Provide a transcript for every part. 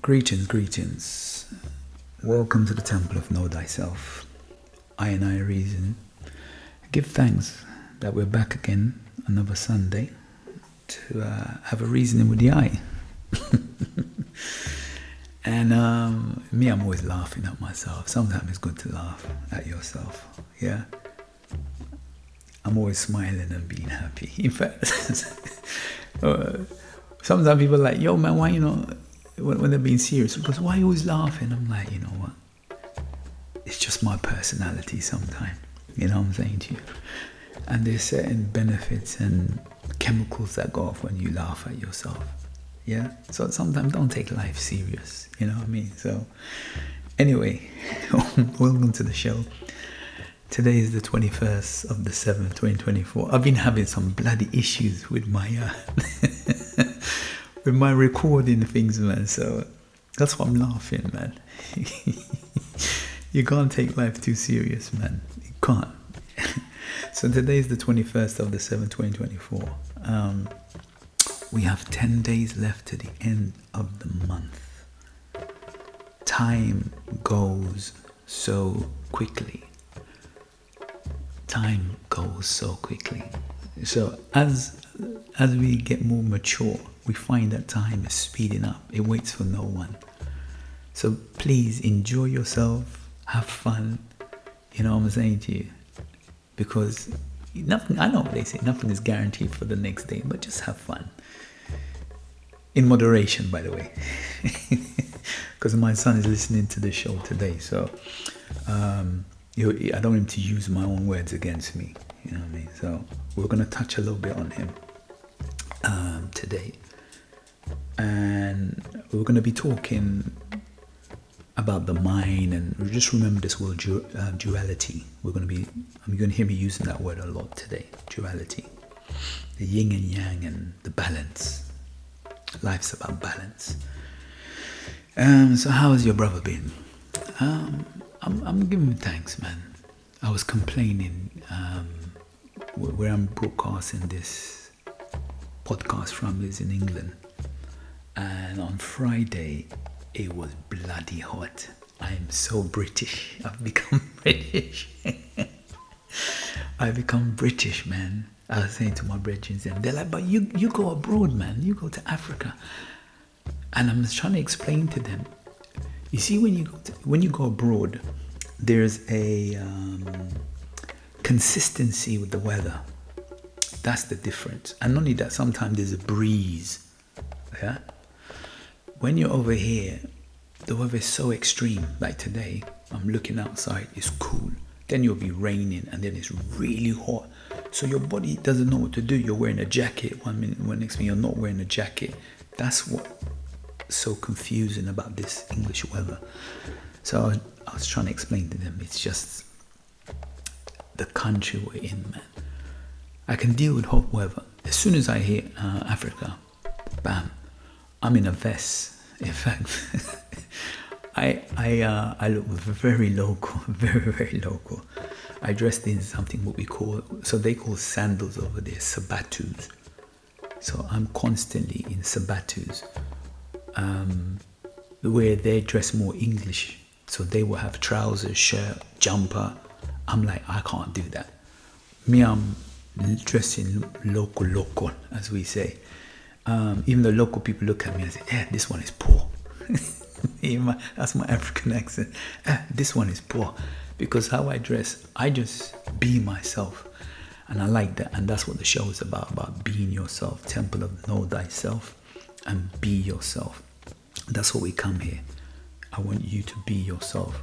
Greetings. Welcome to the Temple of Know Thyself. I and I reason. Give thanks that we're back again another Sunday to have a reasoning with the I. And I'm always laughing at myself. Sometimes it's good to laugh at yourself. Yeah. I'm always smiling and being happy. In fact, sometimes people are like, yo man, why, when they're being serious, because why are you always laughing? I'm like, you know what? It's just my personality sometimes. You know what I'm saying to you? And there's certain benefits and chemicals that go off when you laugh at yourself. Yeah? So sometimes don't take life serious. You know what I mean? So anyway, welcome to the show. Today is the 21st of the 7th, 2024. I've been having some bloody issues with my with my recording things, man. So that's why I'm laughing, man. You can't take life too serious, man. You can't. So today is the 21st of the 7th, 2024. We have 10 days left to the end of the month. Time goes so quickly. Time goes so quickly. So as we get more mature, we find that time is speeding up. It waits for no one. So please enjoy yourself, have fun. You know what I'm saying to you? Because nothing, I know what they say, nothing is guaranteed for the next day, but just have fun. In moderation, by the way. Because my son is listening to the show today, so I don't want him to use my own words against me. You know what I mean? So we're going to touch a little bit on him today. And we're going to be talking about the mind, and just remember this word duality. I'm going to hear me using that word a lot today. Duality. The yin and yang and the balance. Life's about balance. So how has your brother been? I'm giving thanks, man. I was complaining where I'm broadcasting this podcast from is in England, and on Friday it was bloody hot. I'm so British. I've become British. I've become British, man. I was saying to my brethren, and they're like, but you go abroad, man. You go to Africa. And I'm trying to explain to them, you see, when you go abroad, there's a consistency with the weather. That's the difference. And not only that, sometimes there's a breeze. Yeah. When you're over here, the weather is so extreme. Like today, I'm looking outside, it's cool. Then you'll be raining, and then it's really hot. So your body doesn't know what to do. You're wearing a jacket one minute, next minute you're not wearing a jacket. That's what's so confusing about this English weather. So I was trying to explain to them, it's just the country we're in, man. I can deal with hot weather. As soon as I hear Africa, bam, I'm in a vest. In fact, I look very local, very, very local. I dressed in something what we call, so they call sandals over there, sabatus. So I'm constantly in sabatus. Where they dress more English. So they will have trousers, shirt, jumper. I'm like, I can't do that. Me, I'm dressing local, as we say. Even the local people look at me and say, this one is poor. That's my African accent. This one is poor. Because how I dress, I just be myself. And I like that. And that's what the show is about being yourself. Temple of Know Thyself, and be yourself. That's what we come here. I want you to be yourself.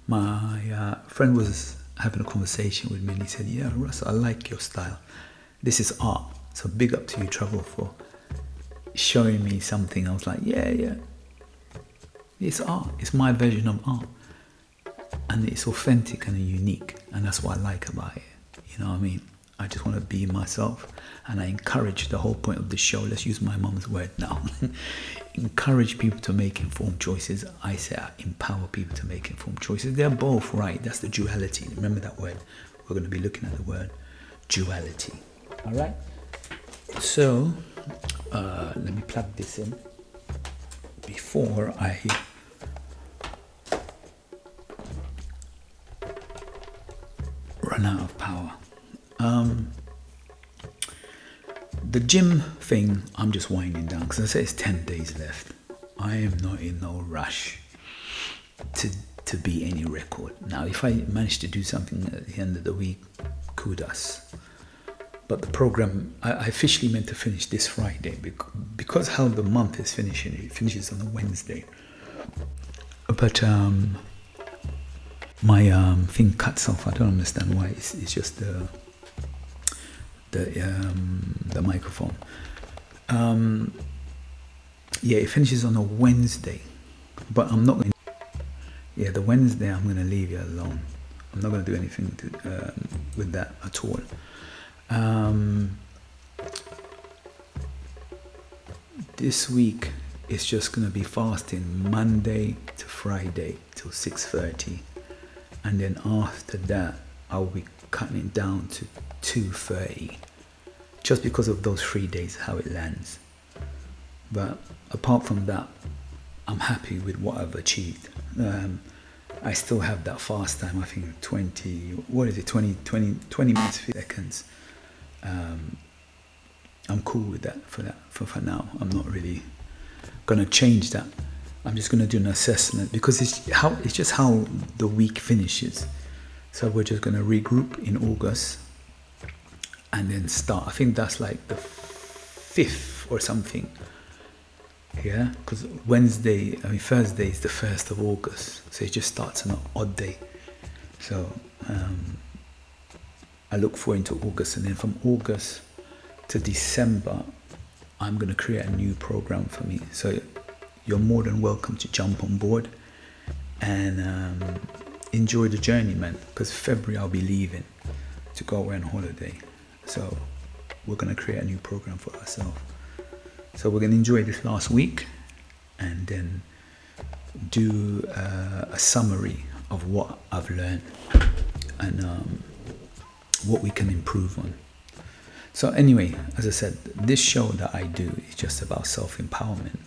My friend was having a conversation with me, and he said, yeah, Russ, I like your style. This is art. So big up to you, Trouble, for showing me something. I was like, yeah. It's art. It's my version of art. And it's authentic and unique. And that's what I like about it. You know what I mean? I just want to be myself. And I encourage, the whole point of the show, let's use my mom's word now. Encourage people to make informed choices. I say I empower people to make informed choices. They're both right. That's the duality. Remember that word. We're going to be looking at the word duality. All right? So, let me plug this in. before I run out of power. The gym thing, I'm just winding down because I say it's 10 days left. I am not in no rush to beat any record. Now, if I manage to do something at the end of the week, kudos. But the program, I officially meant to finish this Friday because how the month is finishing. It finishes on a Wednesday. But my thing cuts off. I don't understand why. It's just the microphone. Yeah, it finishes on a Wednesday, but I'm not going. Yeah, the Wednesday I'm going to leave you alone. I'm not going to do anything with that at all. This week it's just going to be fasting Monday to Friday till 6:30, and then after that I'll be cutting it down to 2:30, just because of those 3 days how it lands. But apart from that, I'm happy with what I've achieved. I still have that fast time. I think 20 minutes 50 seconds. I'm cool with that for now. I'm not really gonna change that. I'm just gonna do an assessment because it's just how the week finishes. So we're just gonna regroup in August and then start. I think that's like the 5th or something. Yeah, because Thursday is the 1st of August, so it just starts on an odd day. So I look forward to August, and then from August to December, I'm going to create a new program for me. So you're more than welcome to jump on board and enjoy the journey, man. Because February I'll be leaving to go away on holiday. So we're going to create a new program for ourselves. So we're going to enjoy this last week and then do a summary of what I've learned and what we can improve on. So anyway, as I said, this show that I do is just about self-empowerment,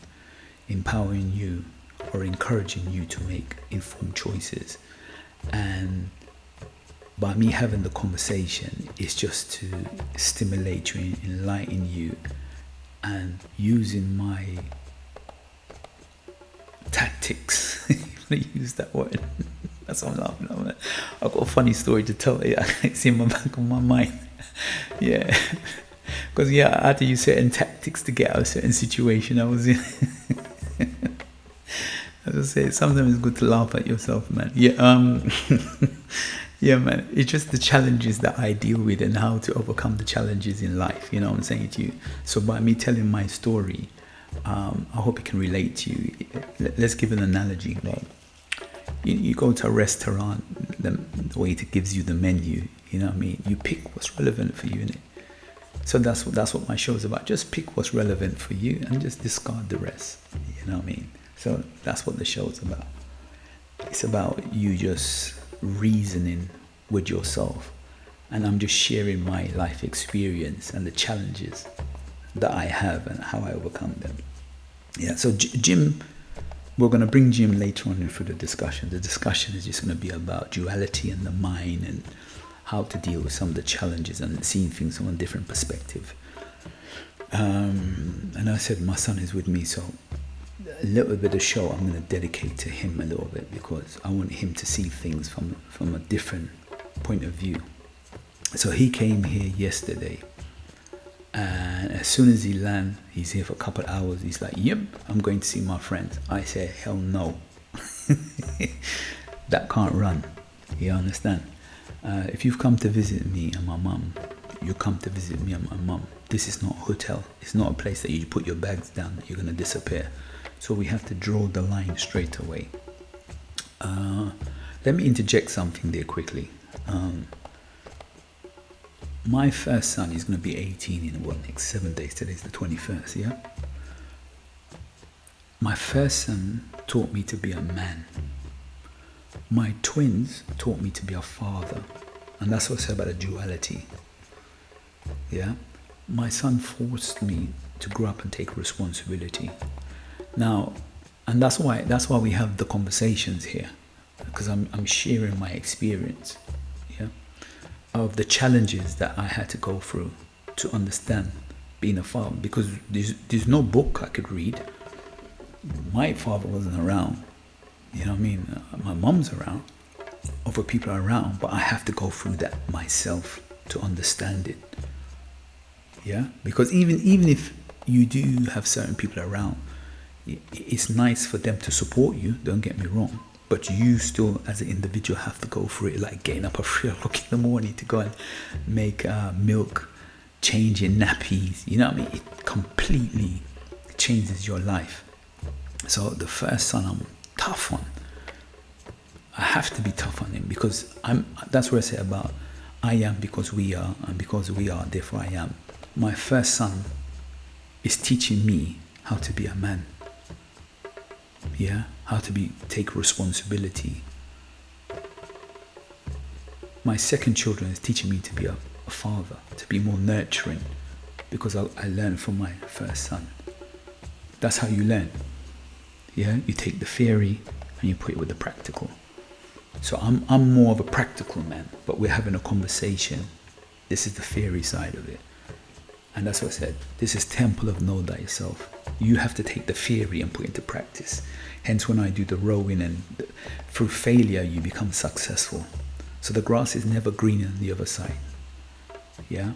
empowering you or encouraging you to make informed choices. And by me having the conversation, it's just to stimulate you, enlighten you, and using my tactics. I use that word. That's what I'm laughing at. I've got a funny story to tell you. It's in my back of my mind. Yeah, because I had to use certain tactics to get out of a certain situation I was in. As I say, sometimes it's good to laugh at yourself, man. Yeah, man. It's just the challenges that I deal with and how to overcome the challenges in life. You know what I'm saying to you? So by me telling my story, I hope it can relate to you. Let's give an analogy. Like, you go to a restaurant, the waiter gives you the menu. You know what I mean? You pick what's relevant for you, innit? So that's what my show is about. Just pick what's relevant for you and just discard the rest. You know what I mean? So that's what the show is about. It's about you just reasoning with yourself, and I'm just sharing my life experience and the challenges that I have and how I overcome them. Yeah, so Jim, we're going to bring Jim later on through the discussion. The discussion is just going to be about duality and the mind and how to deal with some of the challenges and seeing things from a different perspective. And I said my son is with me, so a little bit of the show I'm going to dedicate to him a little bit because I want him to see things from a different point of view. So he came here yesterday, and as soon as he landed, he's here for a couple of hours. He's like, yep, I'm going to see my friends. I said, hell no. That can't run. You understand? If you've come to visit me and my mum, you come to visit me and my mum. This is not a hotel. It's not a place that you put your bags down and you're going to disappear. So we have to draw the line straight away. Let me interject something there quickly. My first son is going to be 18 in next 7 days. Today's the 21st, yeah? My first son taught me to be a man. My twins taught me to be a father. And that's what I said about the duality. Yeah? My son forced me to grow up and take responsibility. Now, And that's why we have the conversations here, because I'm sharing my experience, yeah, of the challenges that I had to go through to understand being a father. Because there's no book I could read. My father wasn't around, you know what I mean? My mom's around, other people are around, but I have to go through that myself to understand it. Yeah, because even if you do have certain people around, it's nice for them to support you, don't get me wrong, but you still as an individual have to go through it, like getting up at 3 o'clock in the morning to go and make milk, changing nappies, you know what I mean? It completely changes your life. So the first son I'm tough on. I have to be tough on him, because that's where I say about I am because we are, and because we are therefore I am. My first son is teaching me how to be a man. Yeah, how to take responsibility. My second children is teaching me to be a father, to be more nurturing, because I learned from my first son. That's how you learn. Yeah, you take the theory and you put it with the practical. So I'm more of a practical man, but we're having a conversation. This is the theory side of it. And that's what I said. This is temple of know thyself. You have to take the theory and put it into practice. Hence when I do the rowing, and through failure you become successful. So the grass is never greener on the other side. Yeah?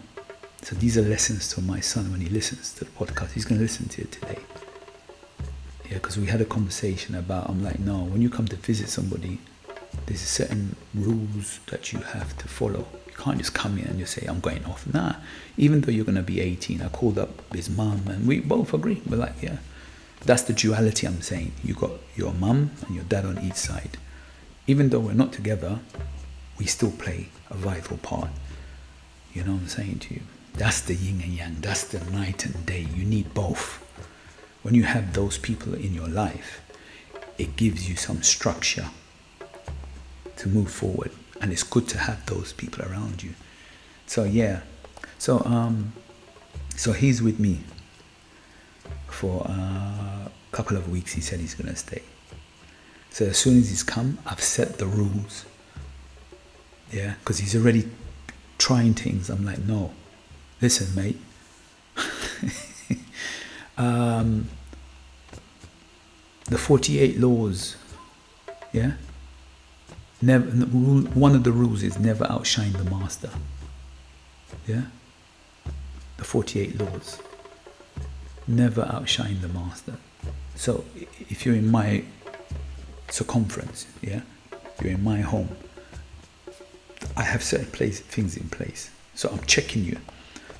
So these are lessons to my son when he listens to the podcast. He's going to listen to it today. Yeah, because we had a conversation about, I'm like, no, when you come to visit somebody, there's certain rules that you have to follow. You can't just come in and just say, I'm going off. Nah, even though you're going to be 18, I called up his mum and we both agree. We're like, yeah, that's the duality I'm saying. You got your mum and your dad on each side. Even though we're not together, we still play a vital part. You know what I'm saying to you? That's the yin and yang. That's the night and day. You need both. When you have those people in your life, it gives you some structure to move forward, and it's good to have those people around you. So yeah, so he's with me for a couple of weeks. He said he's gonna stay. So as soon as he's come, I've set the rules. Yeah, because he's already trying things. I'm like, no, listen, mate. The 48 laws, yeah. Never. One of the rules is never outshine the master. Yeah. The 48 laws. Never outshine the master. So if you're in my circumference, yeah, you're in my home, I have certain things in place. So I'm checking you,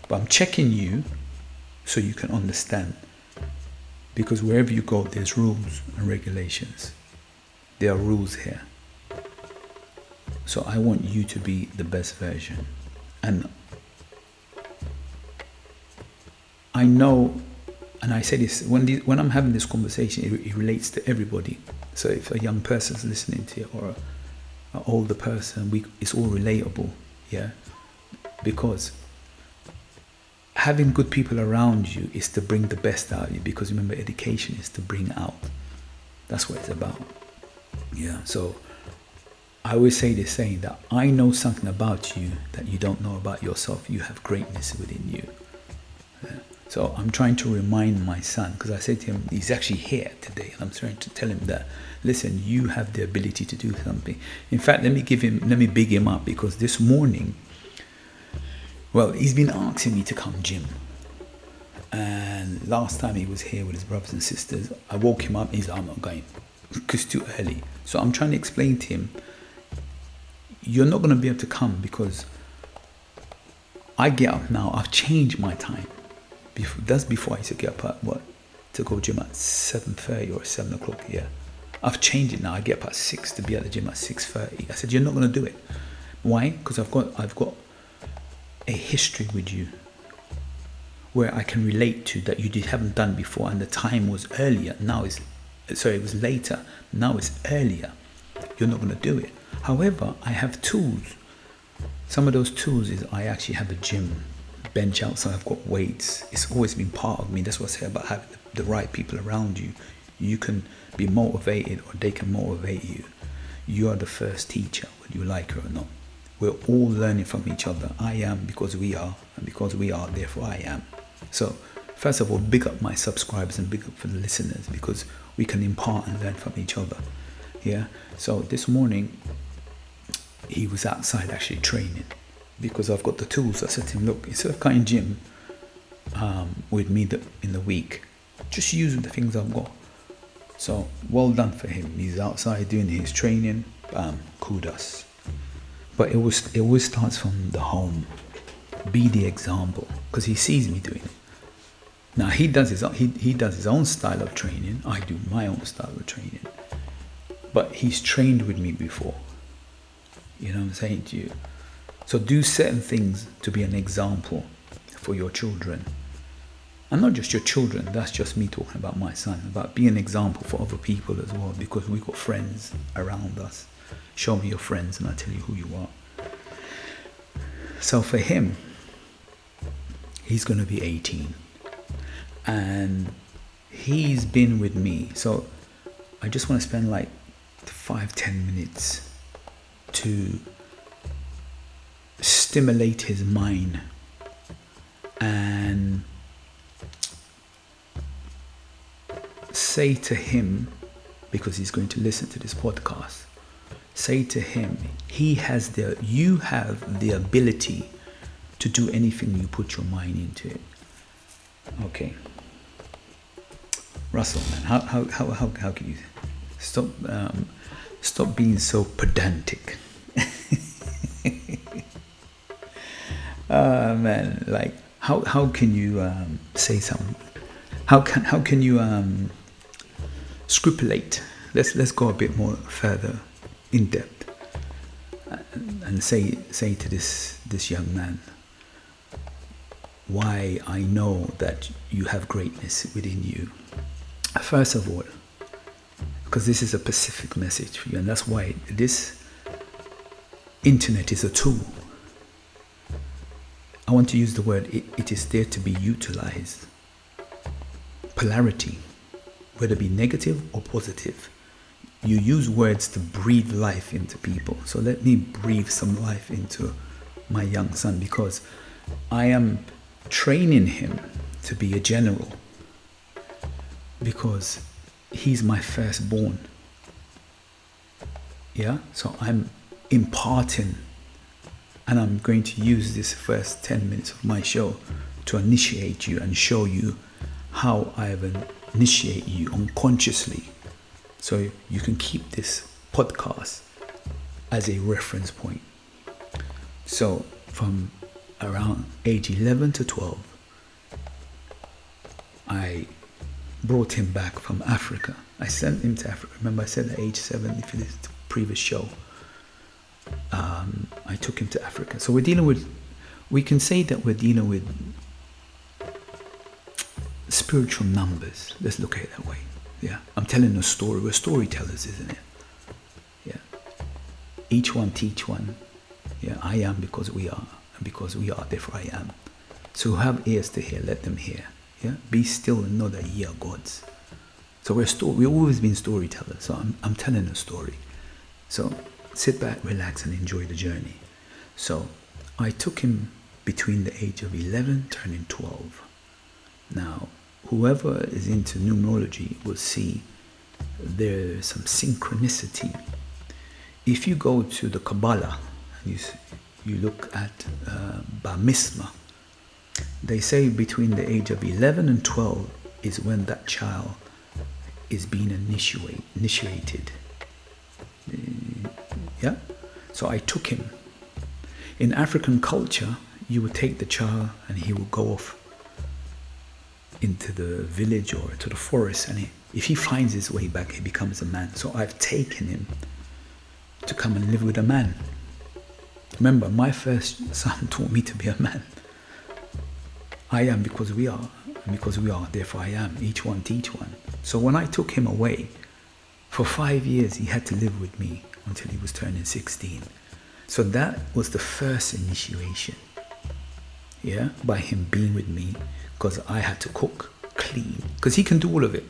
but I'm checking you so you can understand. Because wherever you go, there's rules and regulations. There are rules here. So I want you to be the best version. And I know, and I say this, when I'm having this conversation, it relates to everybody. So if a young person's listening to it, or an older person, it's all relatable, yeah? Because having good people around you is to bring the best out of you, because remember, education is to bring out. That's what it's about. Yeah, so I always say this saying that I know something about you that you don't know about yourself. You have greatness within you. Yeah. So I'm trying to remind my son, because I said to him, he's actually here today, and I'm trying to tell him that, listen, you have the ability to do something. In fact, let me big him up, because this morning, well, he's been asking me to come gym. And last time he was here with his brothers and sisters, I woke him up and he's like, I'm not going, because it's too early. So I'm trying to explain to him, you're not going to be able to come, because I get up now. I've changed my time. That's before I used to get up at to go gym at 7:30 or 7 o'clock. Yeah, I've changed it now. I get up at 6 to be at the gym at 6:30. I said, you're not going to do it. Why? Because I've got a history with you where I can relate to that you haven't done before, and the time was earlier. It was later. Now it's earlier. You're not going to do it. However, I have tools. Some of those tools is I actually have a gym bench outside. I've got weights. It's always been part of me. That's what I say about having the right people around you. You can be motivated or they can motivate you. You are the first teacher, whether you like it or not. We're all learning from each other. I am because we are, and because we are, therefore I am. So, first of all, big up my subscribers and big up for the listeners, because we can impart and learn from each other. Yeah. So this morning, he was outside actually training, because I've got the tools. I said to him, look, instead of cutting gym with me in the week, just use the things I've got. So well done for him. He's outside doing his training. Kudos. But it always starts from the home. Be the example, because he sees me doing it. Now he does his own style of training. I do my own style of training. But he's trained with me before. You know what I'm saying to you? So do certain things to be an example for your children. And not just your children, that's just me talking about my son, about being an example for other people as well, because we've got friends around us. Show me your friends and I'll tell you who you are. So for him, he's going to be 18. And he's been with me. So I just want to spend like 5-10 minutes to stimulate his mind and say to him, because he's going to listen to this podcast, say to him, you have the ability to do anything you put your mind into it. Okay. Russell, man, how can you stop being so pedantic? Man, like how can you say something? How can you scrupulate? Let's go a bit more further in depth and say to this young man why I know that you have greatness within you. First of all, because this is a specific message for you, and that's why this internet is a tool. I want to use the word, it is there to be utilized. Polarity, whether it be negative or positive. You use words to breathe life into people. So let me breathe some life into my young son, because I am training him to be a general, because he's my firstborn. Yeah, so I'm imparting, and I'm going to use this first 10 minutes of my show to initiate you and show you how I've initiated you unconsciously, so you can keep this podcast as a reference point. So from around age 11 to 12, I brought him back from Africa. I sent him to Africa. Remember I said at age 7, if it is the previous show, I took him to Africa. So we can say that we're dealing with spiritual numbers. Let's look at it that way. Yeah, I'm telling a story. We're storytellers, isn't it? Yeah. Each one teach one. Yeah, I am because we are, and because we are, therefore I am. So who have ears to hear, let them hear. Yeah, be still and know that ye are gods. So we've always been storytellers. So I'm telling a story. So sit back, relax, and enjoy the journey. So I took him between the age of 11 turning 12. Now, whoever is into numerology will see there's some synchronicity. If you go to the Kabbalah, you look at Bar Mitzvah, they say between the age of 11 and 12 is when that child is being initiated. Yeah? So I took him. In African culture, you would take the child and he would go off into the village or to the forest, and if he finds his way back, he becomes a man. So I've taken him to come and live with a man. Remember, my first son taught me to be a man. I am because we are, and because we are, therefore I am. Each one teach one. So when I took him away, for 5 years he had to live with me until he was turning 16. So that was the first initiation. Yeah, by him being with me, because I had to cook, clean, because he can do all of it.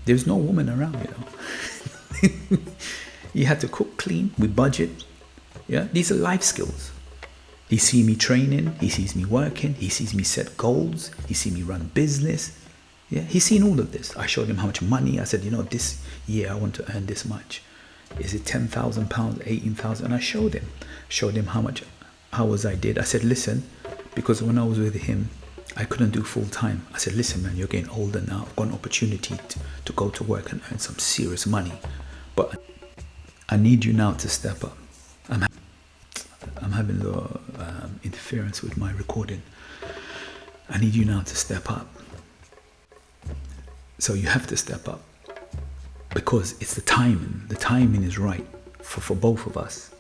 There's no woman around, You had to cook, clean, we budget. Yeah, these are life skills. He sees me training, he sees me working, he sees me set goals, he sees me run business. Yeah, he's seen all of this. I showed him how much money. I said, this year I want to earn this much. Is it £10,000, 18,000? And I showed him how much hours I did. I said, listen, because when I was with him, I couldn't do full time. I said, listen, man, you're getting older now. I've got an opportunity to go to work and earn some serious money. But I need you now to step up. I'm having a little interference with my recording. I need you now to step up. So you have to step up because it's the timing. The timing is right for both of us.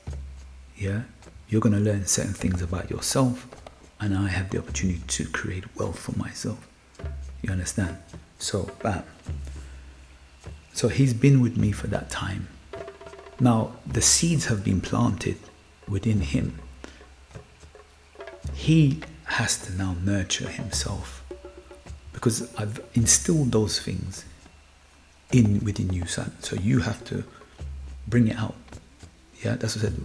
Yeah, you're going to learn certain things about yourself, and I have the opportunity to create wealth for myself. You understand? So, bam. So he's been with me for that time. Now, the seeds have been planted within him. He has to now nurture himself because I've instilled those things within you, son. So you have to bring it out. Yeah, that's what I said.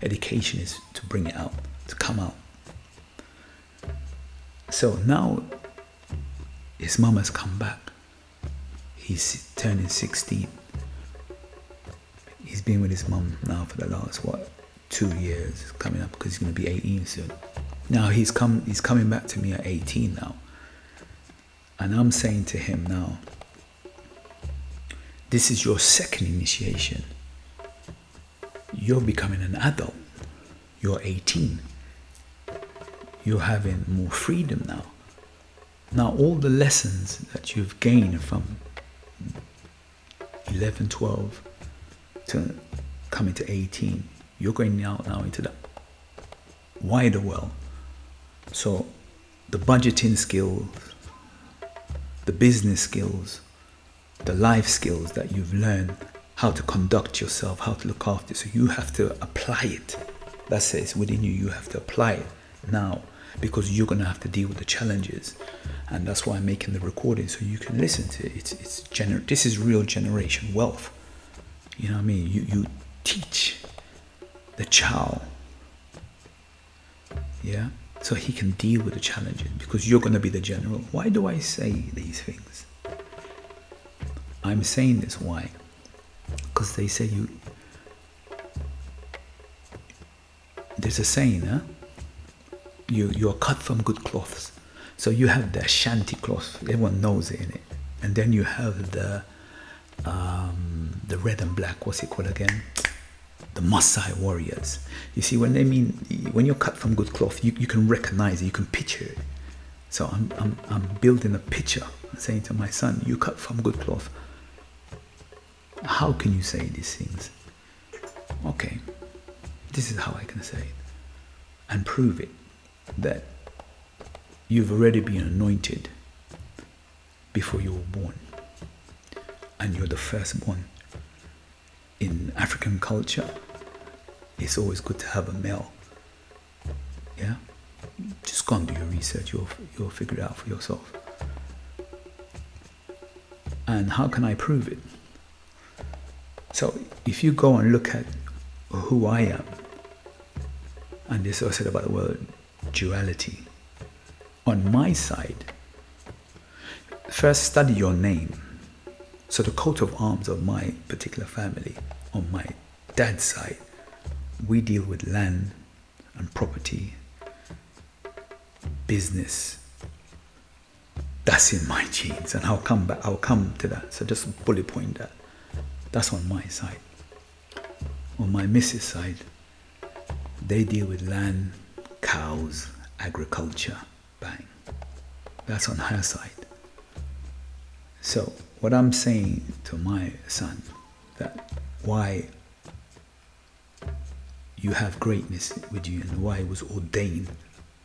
Education is to bring it out, to come out. So now his mum has come back. He's turning 16. He's been with his mum now for the last 2 years coming up, because he's going to be 18 soon. Now he's coming back to me at 18 now, and I'm saying to him now, this is your second initiation. You're becoming an adult. You're 18. You're having more freedom now. Now all the lessons that you've gained from 11, 12 to coming to 18, you're going out now into the wider world. So the budgeting skills, the business skills, the life skills that you've learned, how to conduct yourself, how to look after. So you have to apply it. That's it. It's within you. You have to apply it now, because you're going to have to deal with the challenges. And that's why I'm making the recording, so you can listen to it. This is real generation wealth. You know what I mean? You teach the child, yeah, so he can deal with the challenges, because you're going to be the general. Why do I say these things? I'm saying this why? Because they say there's a saying, huh? You're cut from good cloths. So you have the Ashanti cloth, everyone knows it in it, and then you have the red and black, what's it called again? The Maasai warriors. You see, when you're cut from good cloth, you can recognize it, you can picture it. So I'm building a picture, I'm saying to my son, you cut from good cloth. How can you say these things? Okay, this is how I can say it and prove it, that you've already been anointed before you were born, and you're the firstborn. In African culture, it's always good to have a male. Yeah, just go and do your research. You'll figure it out for yourself. And how can I prove it? So if you go and look at who I am, and this is said about the word duality. On my side, first study your name. So the coat of arms of my particular family, on my dad's side, we deal with land and property, business. That's in my genes, and I'll come to that. So just bullet point that. That's on my side. On my missus' side, they deal with land, cows, agriculture, bang. That's on her side. So what I'm saying to my son, that why you have greatness with you and why it was ordained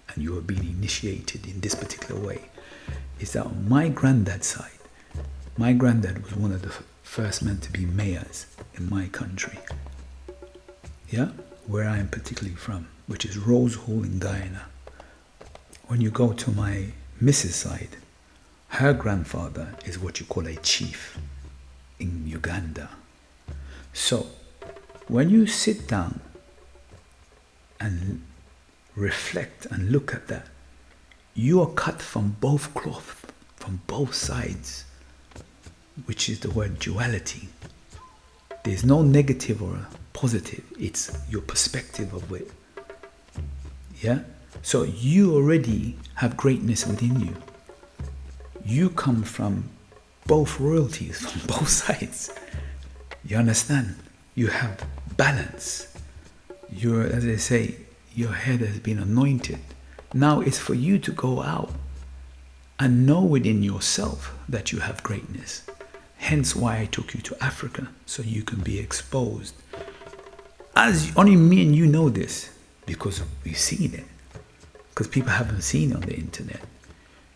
and you are being initiated in this particular way, is that on my granddad's side, my granddad was one of the first men to be mayors in my country. Yeah, where I am particularly from, which is Rose Hall in Guyana. When you go to my missus' side, her grandfather is what you call a chief. Uganda. So when you sit down and reflect and look at that, you are cut from both cloth, from both sides, which is the word duality. There's no negative or positive. It's your perspective of it. Yeah? So you already have greatness within you. You come from both royalties, from both sides. You understand? You have balance. You're, as they say, your head has been anointed. Now it's for you to go out and know within yourself that you have greatness. Hence why I took you to Africa, so you can be exposed. As only me and you know this, because we've seen it. Because people haven't seen it on the internet.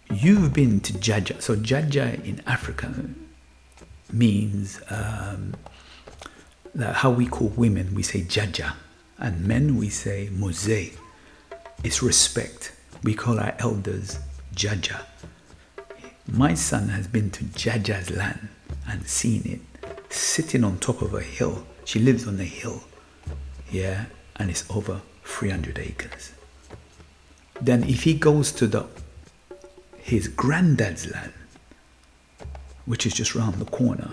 You've been to Jaja. So Jaja in Africa means like how we call women, we say Jaja. And men, we say Mose. It's respect. We call our elders Jaja. My son has been to Jaja's land and seen it, sitting on top of a hill. She lives on a hill, yeah, and it's over 300 acres. Then if he goes to his granddad's land, which is just round the corner,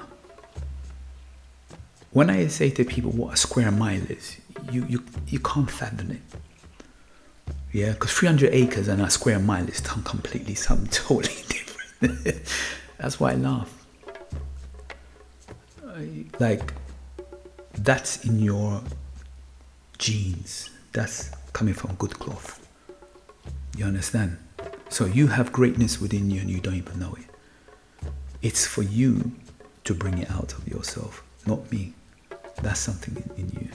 when I say to people what a square mile is, you can't fathom it. Yeah, because 300 acres and a square mile is completely something totally different. That's why I laugh. Like, that's in your genes. That's coming from good cloth. You understand? So you have greatness within you and you don't even know it. It's for you to bring it out of yourself, not me. That's something in you.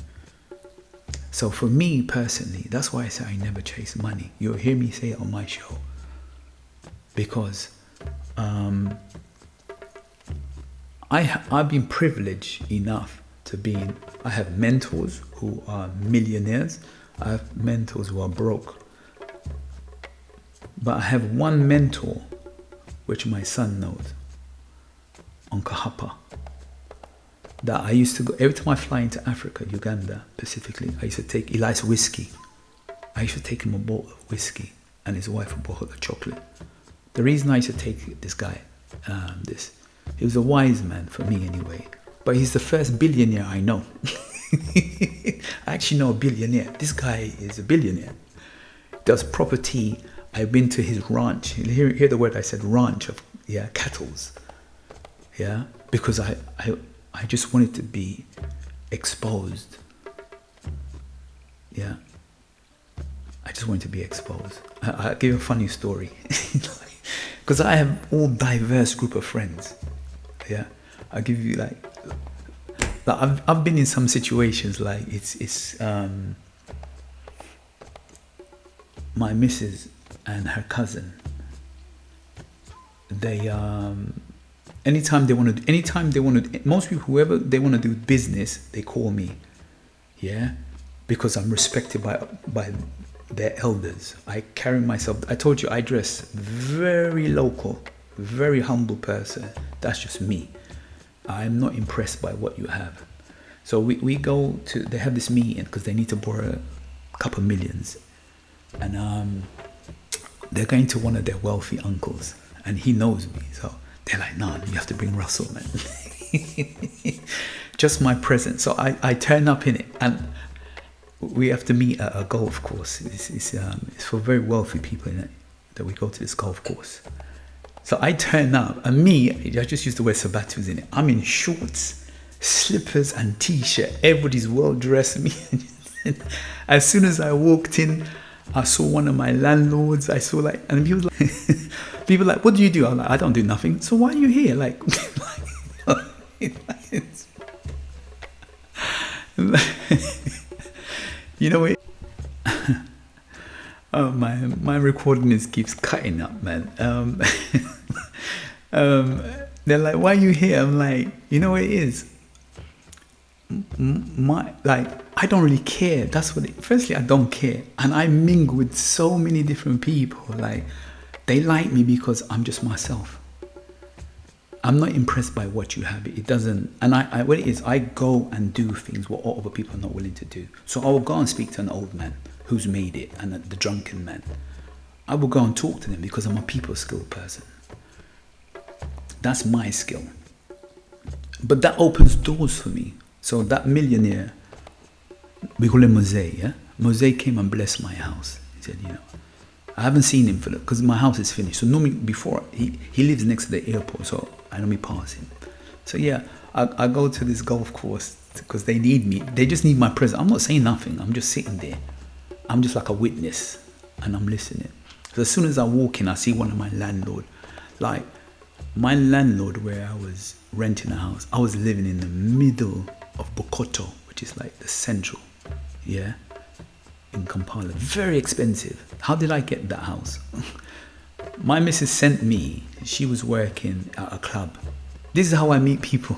So for me personally, that's why I say I never chase money. You'll hear me say it on my show. Because I've been privileged enough I have mentors who are millionaires. I have mentors who are broke. But I have one mentor, which my son knows, Uncle Hapa, that I used to go, every time I fly into Africa, Uganda specifically, I used to take, he likes whiskey. I used to take him a bottle of whiskey and his wife a bottle of chocolate. The reason I used to take this guy, he was a wise man for me anyway, but he's the first billionaire I know. I actually know a billionaire. This guy is a billionaire. Does property. I've been to his ranch. Hear the word I said, ranch of cattles. Yeah, because I just wanted to be exposed. Yeah, I just wanted to be exposed. I'll give you a funny story. Because I have all diverse group of friends. Yeah, I'll give you like I've been in some situations like it's my missus and her cousin. They anytime they want to, most people, whoever they want to do business, they call me. Yeah, because I'm respected by their elders. I carry myself, I told you I dress very local, very humble person. That's just me. I'm not impressed by what you have. So we go to, they have this meeting because they need to borrow a couple millions. And they're going to one of their wealthy uncles. And he knows me. So they're like, nah, you have to bring Russell, man. Just my presence. So I turn up in it. And we have to meet at a golf course. It's for very wealthy people in it, that we go to this golf course. So I turn up, and me, I just used to wear sabatos in it. I'm in shorts, slippers, and t-shirt. Everybody's well dressed. Me, as soon as I walked in, I saw one of my landlords. I saw and people like, what do you do? I'm like, I don't do nothing. So why are you here? Like, you know what? Oh, my recording keeps cutting up, man. They're like, why are you here? I'm like, you know what it is? I don't really care. That's what firstly, I don't care. And I mingle with so many different people. Like, they like me because I'm just myself. I'm not impressed by what you have. It doesn't, and I what it is, I go and do things what other people are not willing to do. So I will go and speak to an old man who's made it, and the drunken man. I will go and talk to them because I'm a people skill person. That's my skill. But that opens doors for me. So that millionaire, we call him Mosaic, yeah? Mosaic came and blessed my house. He said, I haven't seen him because my house is finished. So normally before, he lives next to the airport, so I normally pass him. So yeah, I go to this golf course because they need me. They just need my presence. I'm not saying nothing. I'm just sitting there. I'm just like a witness and I'm listening. So as soon as I walk in, I see one of my landlord. Like my landlord where I was renting a house, I was living in the middle of Bokoto, which is like the central, yeah, in Kampala. Very expensive. How did I get that house? My missus sent me, she was working at a club. This is how I meet people.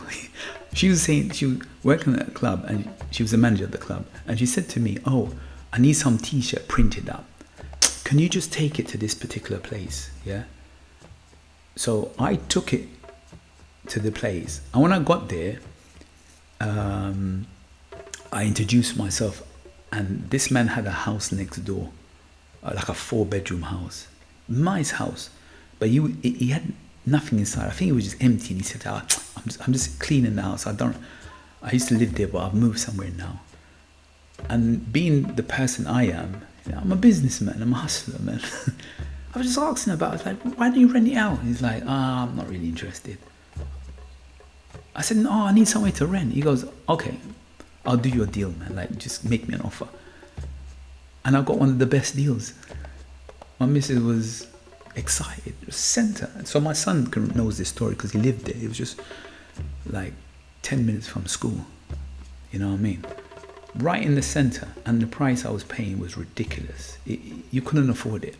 She was saying, she was working at a club and she was the manager of the club. And she said to me, oh, I need some t-shirt printed up. Can you just take it to this particular place? Yeah. So I took it to the place. And when I got there, I introduced myself. And this man had a house next door, like a 4-bedroom house. Nice house. But he had nothing inside. I think it was just empty. And he said, I'm just cleaning the house. I used to live there, but I've moved somewhere now. And being the person I am, I'm a businessman, I'm a hustler, man. I was just asking about it, like, why don't you rent it out? And he's like, I'm not really interested. I said, no, I need somewhere to rent. He goes, okay, I'll do you a deal, man. Like, just make me an offer. And I got one of the best deals. My missus was excited, sent her. So my son knows this story because he lived there. It was just like 10 minutes from school. You know what I mean? Right in the center, and the price I was paying was ridiculous. You couldn't afford it.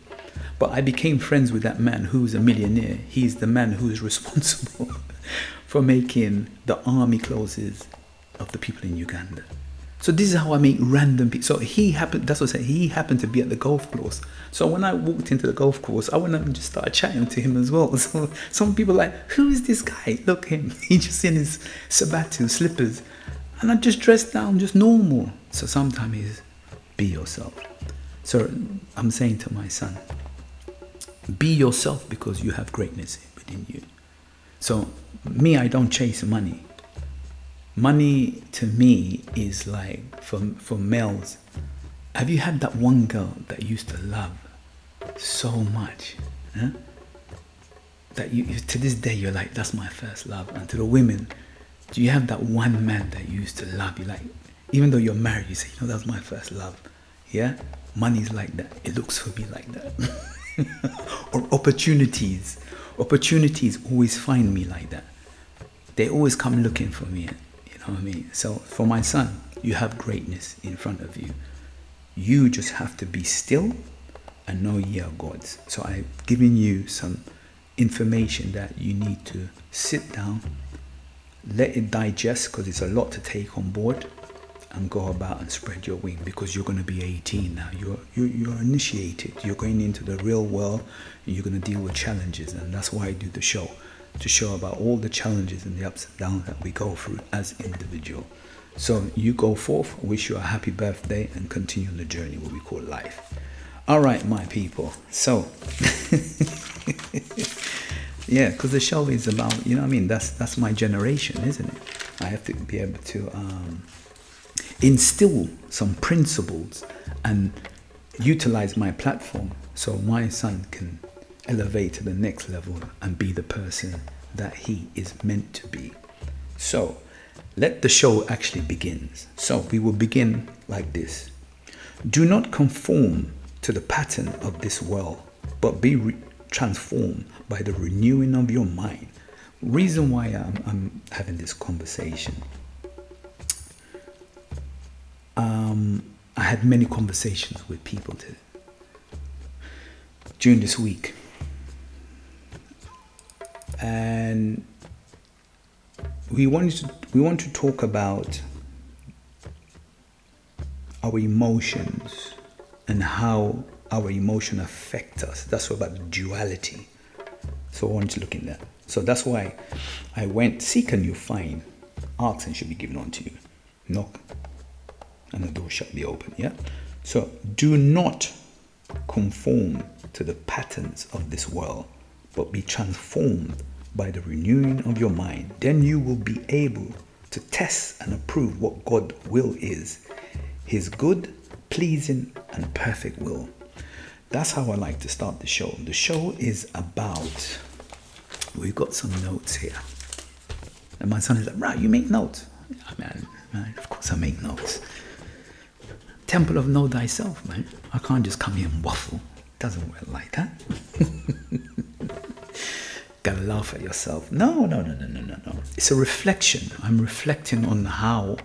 But I became friends with that man who's a millionaire. He's the man who is responsible for making the army clothes of the people in Uganda. So this is how I meet random people. So that's what I said, he happened to be at the golf course. So when I walked into the golf course, I went up and just started chatting to him as well. So some people are like, who is this guy? Look him, he's just in his sabatu slippers. And I just dressed down, just normal. So sometimes it's be yourself. So I'm saying to my son, be yourself because you have greatness within you. So me, I don't chase money. Money to me is like, for males, have you had that one girl that you used to love so much? Huh? That you to this day you're like, that's my first love. And to the women, do you have that one man that you used to love? You like, even though you're married, you say, that's my first love. Yeah? Money's like that. It looks for me like that. Or opportunities. Opportunities always find me like that. They always come looking for me. You know what I mean? So for my son, you have greatness in front of you. You just have to be still and know ye are gods. So I've given you some information that you need to sit down, let it digest, because it's a lot to take on board, and go about and spread your wing, because you're going to be 18 now. You're initiated. You're going into the real world, and you're going to deal with challenges. And that's why I do the show, to show about all the challenges and the ups and downs that we go through as individual. So you go forth, wish you a happy birthday, and continue on the journey, what we call life. All right, my people. So yeah, because the show is about, that's my generation, isn't it? I have to be able to instill some principles and utilize my platform so my son can elevate to the next level and be the person that he is meant to be. So let the show actually begins. So we will begin like this. Do not conform to the pattern of this world, but be transformed by the renewing of your mind. Reason why I'm having this conversation. I had many conversations with people during this week, and we want to talk about our emotions and how our emotions affect us. That's about the duality So I want you to look in that. So that's why I went, seek and you find, ask and shall be given unto you. Knock and the door shall be open. Yeah. So do not conform to the patterns of this world, but be transformed by the renewing of your mind. Then you will be able to test and approve what God's will is, his good, pleasing, and perfect will. That's how I like to start the show. The show is about, we've got some notes here. And my son is like, right, you make notes. Yeah, man, of course I make notes. Temple of Know Thyself, man. I can't just come here and waffle. It doesn't work like that. Gotta laugh at yourself. No. It's a reflection. I'm reflecting on how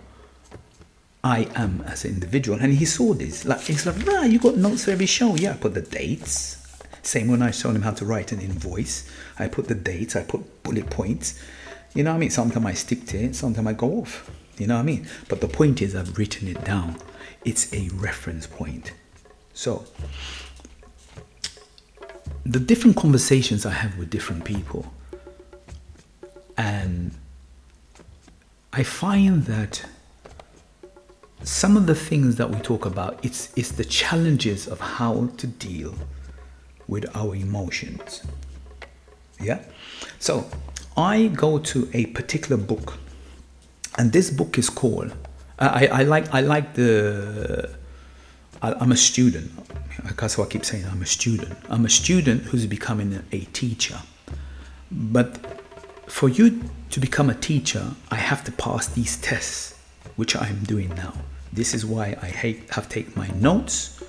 I am as an individual. And he saw this. He's like, right, you got notes for every show. Yeah, I put the dates. Same when I showed him how to write an invoice. I put the dates, I put bullet points. You know what I mean? Sometimes I stick to it, sometimes I go off. You know what I mean? But the point is I've written it down. It's a reference point. So, the different conversations I have with different people, and I find that some of the things that we talk about, it's the challenges of how to deal with our emotions. Yeah. So I go to a particular book, and this book is called. I'm a student. That's why I keep saying I'm a student. I'm a student who's becoming a teacher. But for you to become a teacher, I have to pass these tests, which I'm doing now. This is why I have taken my notes.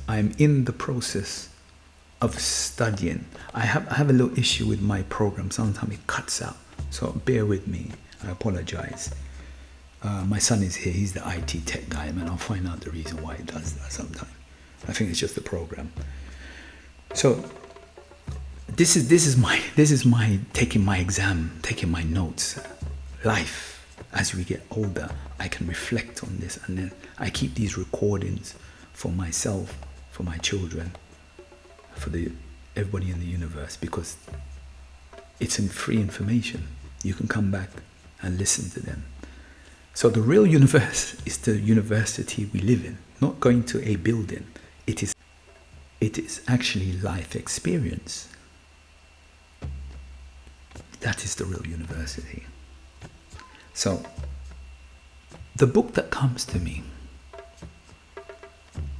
I'm in the process of studying. I have a little issue with my program. Sometimes it cuts out. So bear with me. I apologize. My son is here. He's the IT tech guy, man. I'll find out the reason why he does that sometime. I think it's just the program. So this is my taking my exam, taking my notes. Life. As we get older, I can reflect on this, and then I keep these recordings for myself, for my children, for everybody in the universe, because it's in free information. You can come back and listen to them. So the real universe is the university we live in, not going to a building. It is actually life experience. That is the real university. So the book that comes to me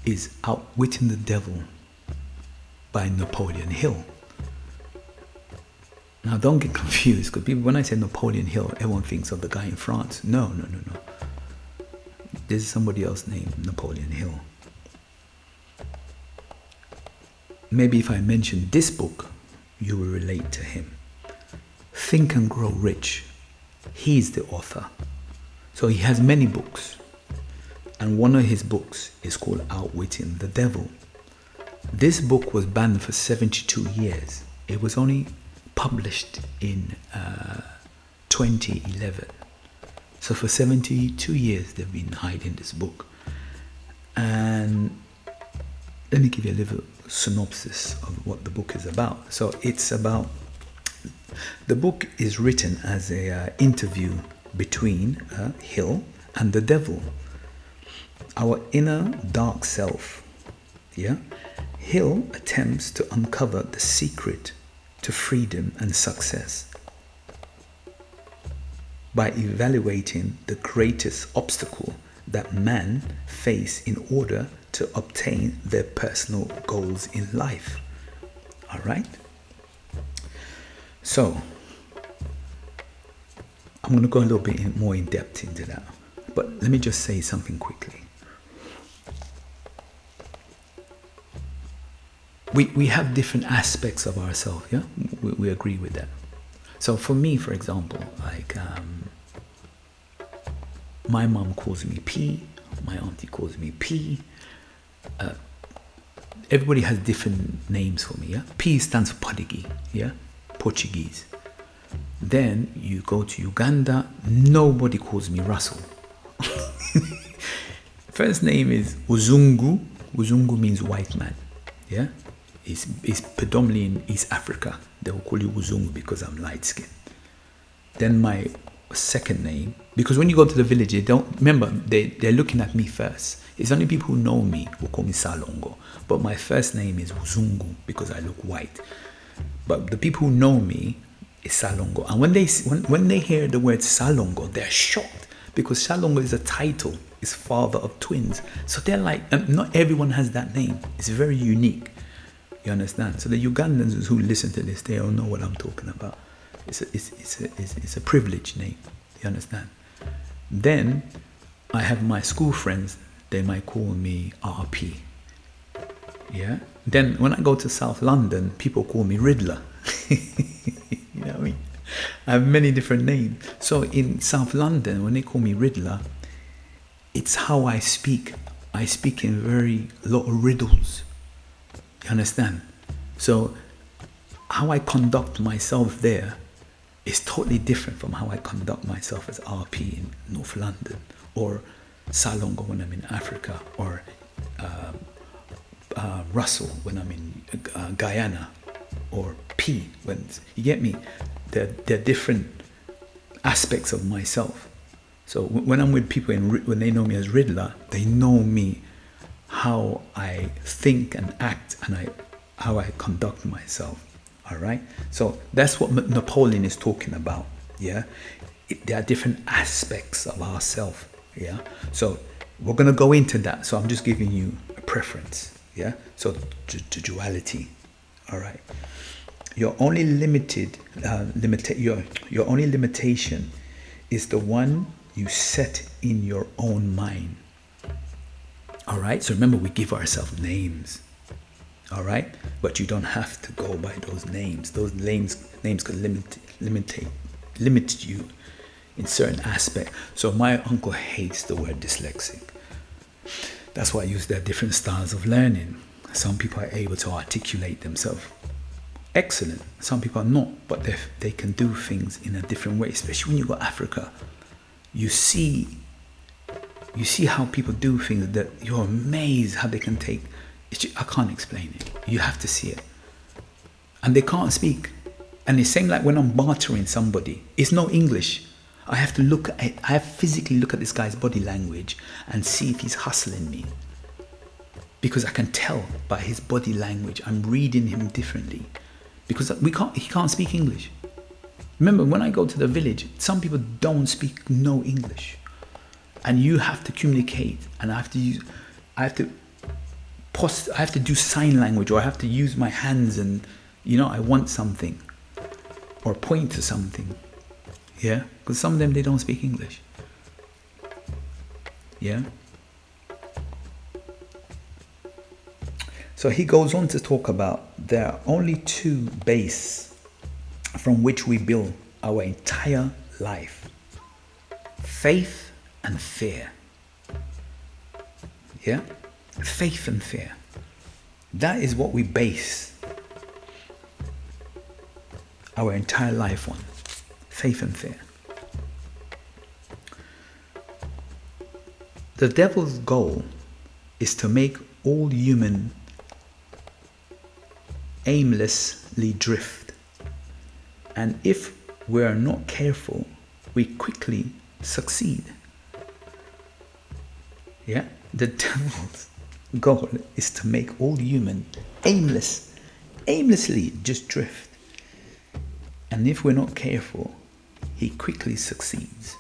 is Outwitting the Devil by Napoleon Hill. Now don't get confused, because people, when I say Napoleon Hill, everyone thinks of the guy in France. No. There's somebody else named Napoleon Hill. Maybe if I mention this book, you will relate to him. Think and Grow Rich. He's the author. So he has many books. And one of his books is called Outwitting the Devil. This book was banned for 72 years. It was only published in 2011. So for 72 years they've been hiding this book. And let me give you a little synopsis of what the book is about. So it's about, the book is written as an interview between Hill and the devil, our inner dark self. Yeah, Hill attempts to uncover the secret to freedom and success by evaluating the greatest obstacle that man face in order to obtain their personal goals in life. All right. So I'm going to go a little bit more in depth into that, but let me just say something quickly. We have different aspects of ourselves, yeah? We agree with that. So for me, for example, like my mom calls me P, my auntie calls me P. Everybody has different names for me, yeah? P stands for Padigi, yeah? Portuguese. Then you go to Uganda, nobody calls me Russell. First name is Uzungu. Uzungu means white man, yeah? It's predominantly in East Africa. They will call you Uzungu because I'm light skinned. Then my second name, because when you go to the village, they don't remember, they're looking at me first. It's only people who know me who call me Salongo. But my first name is Uzungu because I look white. But the people who know me is Salongo. And when they hear the word Salongo, they're shocked because Salongo is a title. It's father of twins. So they're like, not everyone has that name. It's very unique. You understand? So the Ugandans who listen to this, they don't know what I'm talking about. It's a privileged name. You understand? Then I have my school friends. They might call me RP. Yeah. Then when I go to South London, people call me Riddler. You know what I mean? I have many different names. So in South London, when they call me Riddler, it's how I speak. I speak in a lot of riddles. You understand? So how I conduct myself there is totally different from how I conduct myself as RP in North London, or Salongo when I'm in Africa, or Russell when I'm in Guyana, or P when, you get me? They're different aspects of myself. So when I'm with people when they know me as Riddler, they know me how I think and act and how I conduct myself. All right. So that's what Napoleon is talking about. Yeah. There are different aspects of ourselves. Yeah. So we're going to go into that. So I'm just giving you a preference. Yeah. So to duality. All right. Your only your only limitation is the one you set in your own mind. All right. So remember, we give ourselves names. All right, but you don't have to go by those names. Those names could limit you in certain aspect. So my uncle hates the word dyslexic. That's why I use their different styles of learning. Some people are able to articulate themselves excellent. Some people are not, but they can do things in a different way. Especially when you go to Africa, you see how people do things that you're amazed how they can take. I can't explain it. You have to see it. And they can't speak. And it's same like when I'm bartering somebody. It's no English. I have to physically look at this guy's body language and see if he's hustling me. Because I can tell by his body language. I'm reading him differently. Because he can't speak English. Remember, when I go to the village, some people don't speak no English. And you have to communicate. And I have to do sign language, or I have to use my hands and, I want something, or point to something. Yeah, because some of them, they don't speak English. Yeah. So he goes on to talk about there are only two bases from which we build our entire life: faith and fear. Yeah. Faith and fear. That is what we base our entire life on. Faith and fear. The devil's goal is to make all human aimlessly drift. And if we are not careful, we quickly succeed. Yeah? The devil's goal is to make all human aimlessly just drift. And if we're not careful, he quickly succeeds.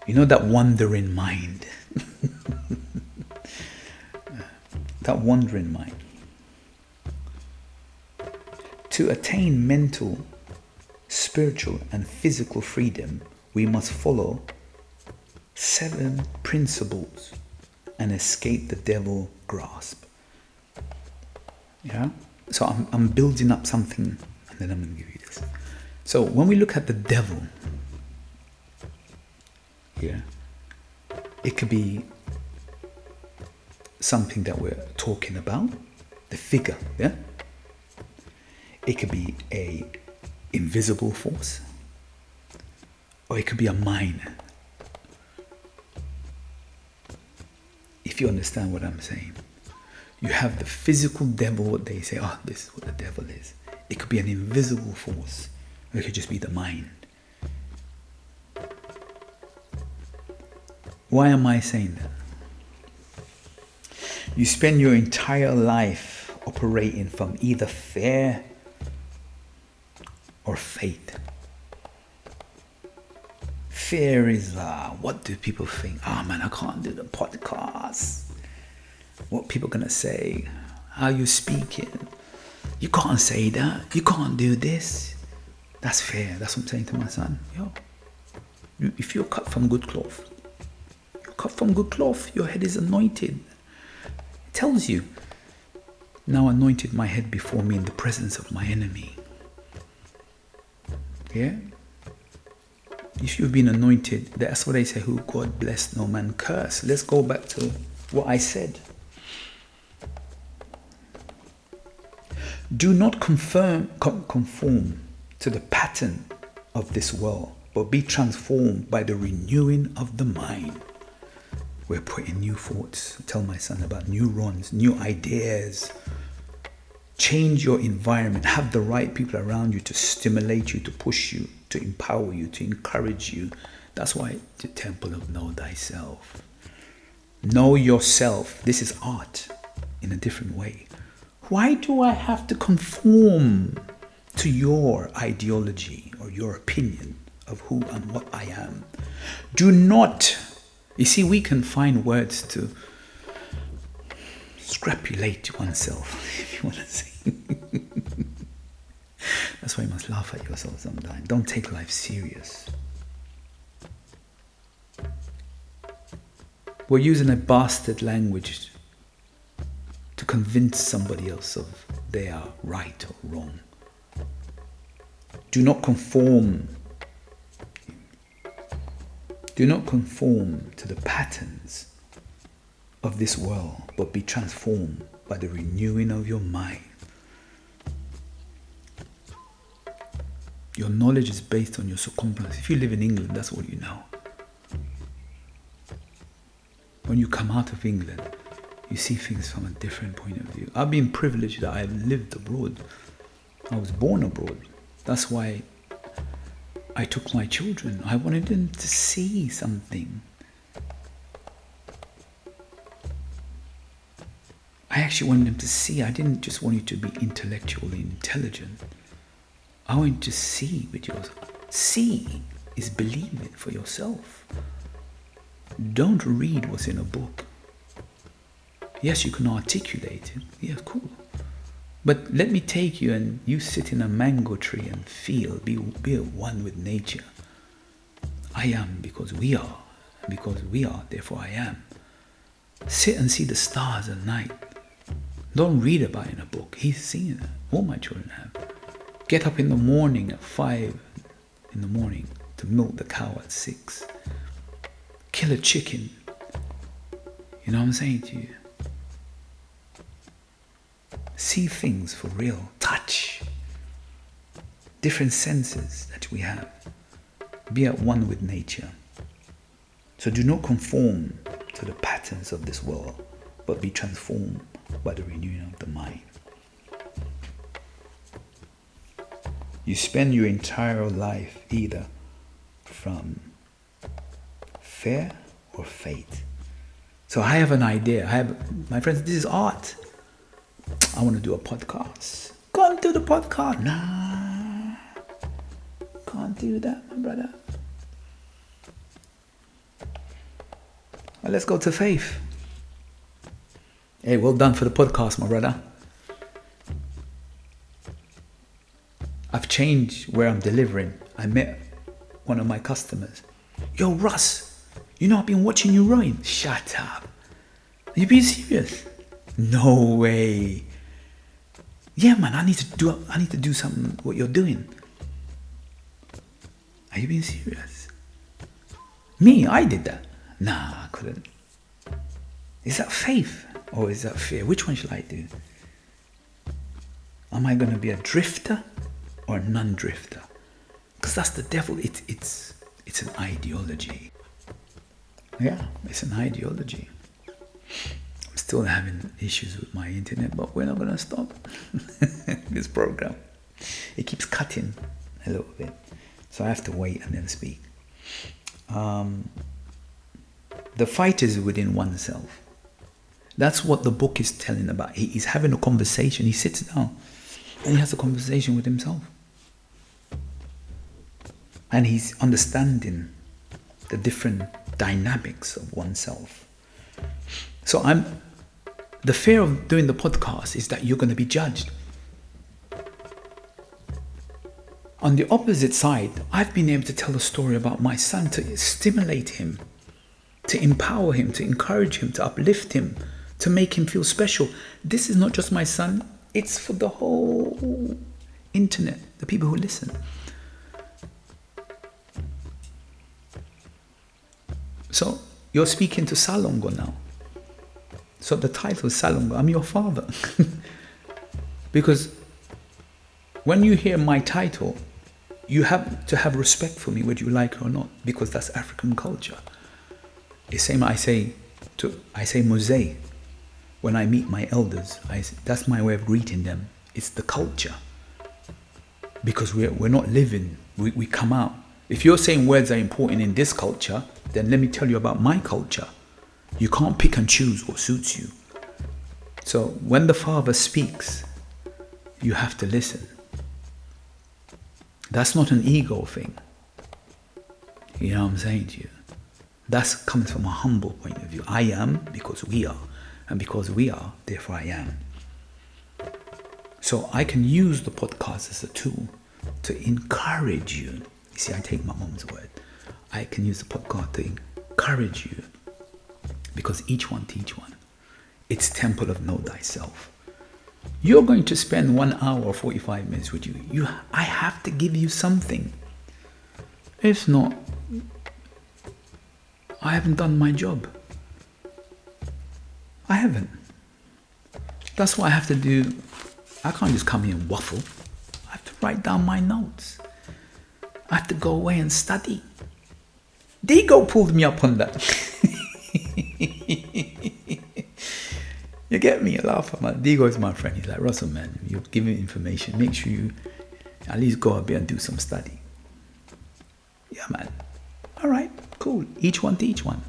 You know, that wandering mind. That wandering mind. To attain mental, spiritual, and physical freedom, we must follow 7 principles and escape the devil grasp. Yeah? So I'm building up something, and then I'm going to give you this. So when we look at the devil, yeah, it could be something that we're talking about, the figure, yeah? It could be a invisible force, or it could be a mind. If you understand what I'm saying. You have the physical devil, what they say, oh, this is what the devil is. It could be an invisible force, or it could just be the mind. Why am I saying that? You spend your entire life operating from either fear or faith. Fear is, what do people think? Oh man, I can't do the podcast. What people going to say? How you speaking? You can't say that. You can't do this. That's fear. That's what I'm saying to my son. If you're cut from good cloth, your head is anointed. It tells you, now anointed my head before me in the presence of my enemy. Yeah? If you've been anointed, that's what they say, who God bless, no man curse. Let's go back to what I said. Do not conform to the pattern of this world, but be transformed by the renewing of the mind. We're putting new thoughts. I tell my son about neurons, new ideas. Change your environment. Have the right people around you to stimulate you, to push you, to empower you, to encourage you. That's why the temple of Know Thyself. Know yourself. This is art in a different way. Why do I have to conform to your ideology or your opinion of who and what I am? Do not. You see, we can find words to scrapulate oneself, if you want to say. That's why you must laugh at yourself sometimes. Don't take life serious. We're using a bastard language to convince somebody else of they are right or wrong. Do not conform. Do not conform to the patterns of this world, but be transformed by the renewing of your mind. Your knowledge is based on your circumference. If you live in England, that's all you know. When you come out of England, you see things from a different point of view. I've been privileged that I've lived abroad. I was born abroad. That's why I took my children. I wanted them to see something. I actually wanted them to see. I didn't just want you to be intellectually intelligent. I want you to see with yours. See is believing for yourself. Don't read what's in a book. Yes, you can articulate it. Yeah, cool. But let me take you and you sit in a mango tree and feel, be one with nature. I am because we are. Because we are, therefore I am. Sit and see the stars at night. Don't read about it in a book. He's seen it. All my children have. Get up in the morning at 5 in the morning to milk the cow at 6. Kill a chicken. You know what I'm saying to you? See things for real. Touch. Different senses that we have. Be at one with nature. So do not conform to the patterns of this world, but be transformed by the renewing of the mind. You spend your entire life either from fear or faith. So I have an idea. My friends, this is art. I want to do a podcast. Can't do the podcast. Nah. Can't do that, my brother. Well, let's go to faith. Hey, well done for the podcast, my brother. I've changed where I'm delivering. I met one of my customers. Yo, Russ, you know I've been watching you rowing. Shut up. Are you being serious? No way. Yeah, man, I need to do something what you're doing. Are you being serious? Me, I did that. Nah, I couldn't. Is that faith or is that fear? Which one should I do? Am I going to be a drifter or a non-drifter? Because that's the devil. It's an ideology. Yeah, it's an ideology. Still having issues with my internet, but we're not going to stop this program. It keeps cutting a little bit, so I have to wait and then speak. The fight is within oneself. That's what the book is telling about. He's having a conversation. He sits down and he has a conversation with himself. And he's understanding the different dynamics of oneself. So the fear of doing the podcast is that you're going to be judged. On the opposite side, I've been able to tell a story about my son to stimulate him, to empower him, to encourage him, to uplift him, to make him feel special. This is not just my son, it's for the whole internet, the people who listen. So you're speaking to Salongo now. So the title is Salongo, I'm your father. Because when you hear my title, you have to have respect for me, whether you like it or not, because that's African culture. The same I say Mose. When I meet my elders, that's my way of greeting them. It's the culture. Because we're not living, we come out. If you're saying words are important in this culture, then let me tell you about my culture. You can't pick and choose what suits you. So when the Father speaks, you have to listen. That's not an ego thing. You know what I'm saying to you? That's coming from a humble point of view. I am because we are. And because we are, therefore I am. So I can use the podcast as a tool to encourage you. You see, I take my mom's word. I can use the podcast to encourage you. Because each one teach one. It's temple of know thyself. You're going to spend 1 hour or 45 minutes with you. I have to give you something. If not, I haven't done my job. I haven't. That's what I have to do. I can't just come here and waffle. I have to write down my notes. I have to go away and study. Digo pulled me up on that. You get me? I laugh at my Digo is my friend. He's like, Russell, man, you're giving information. Make sure you at least go a bit and do some study. Yeah, man. All right, cool. Each one to each one.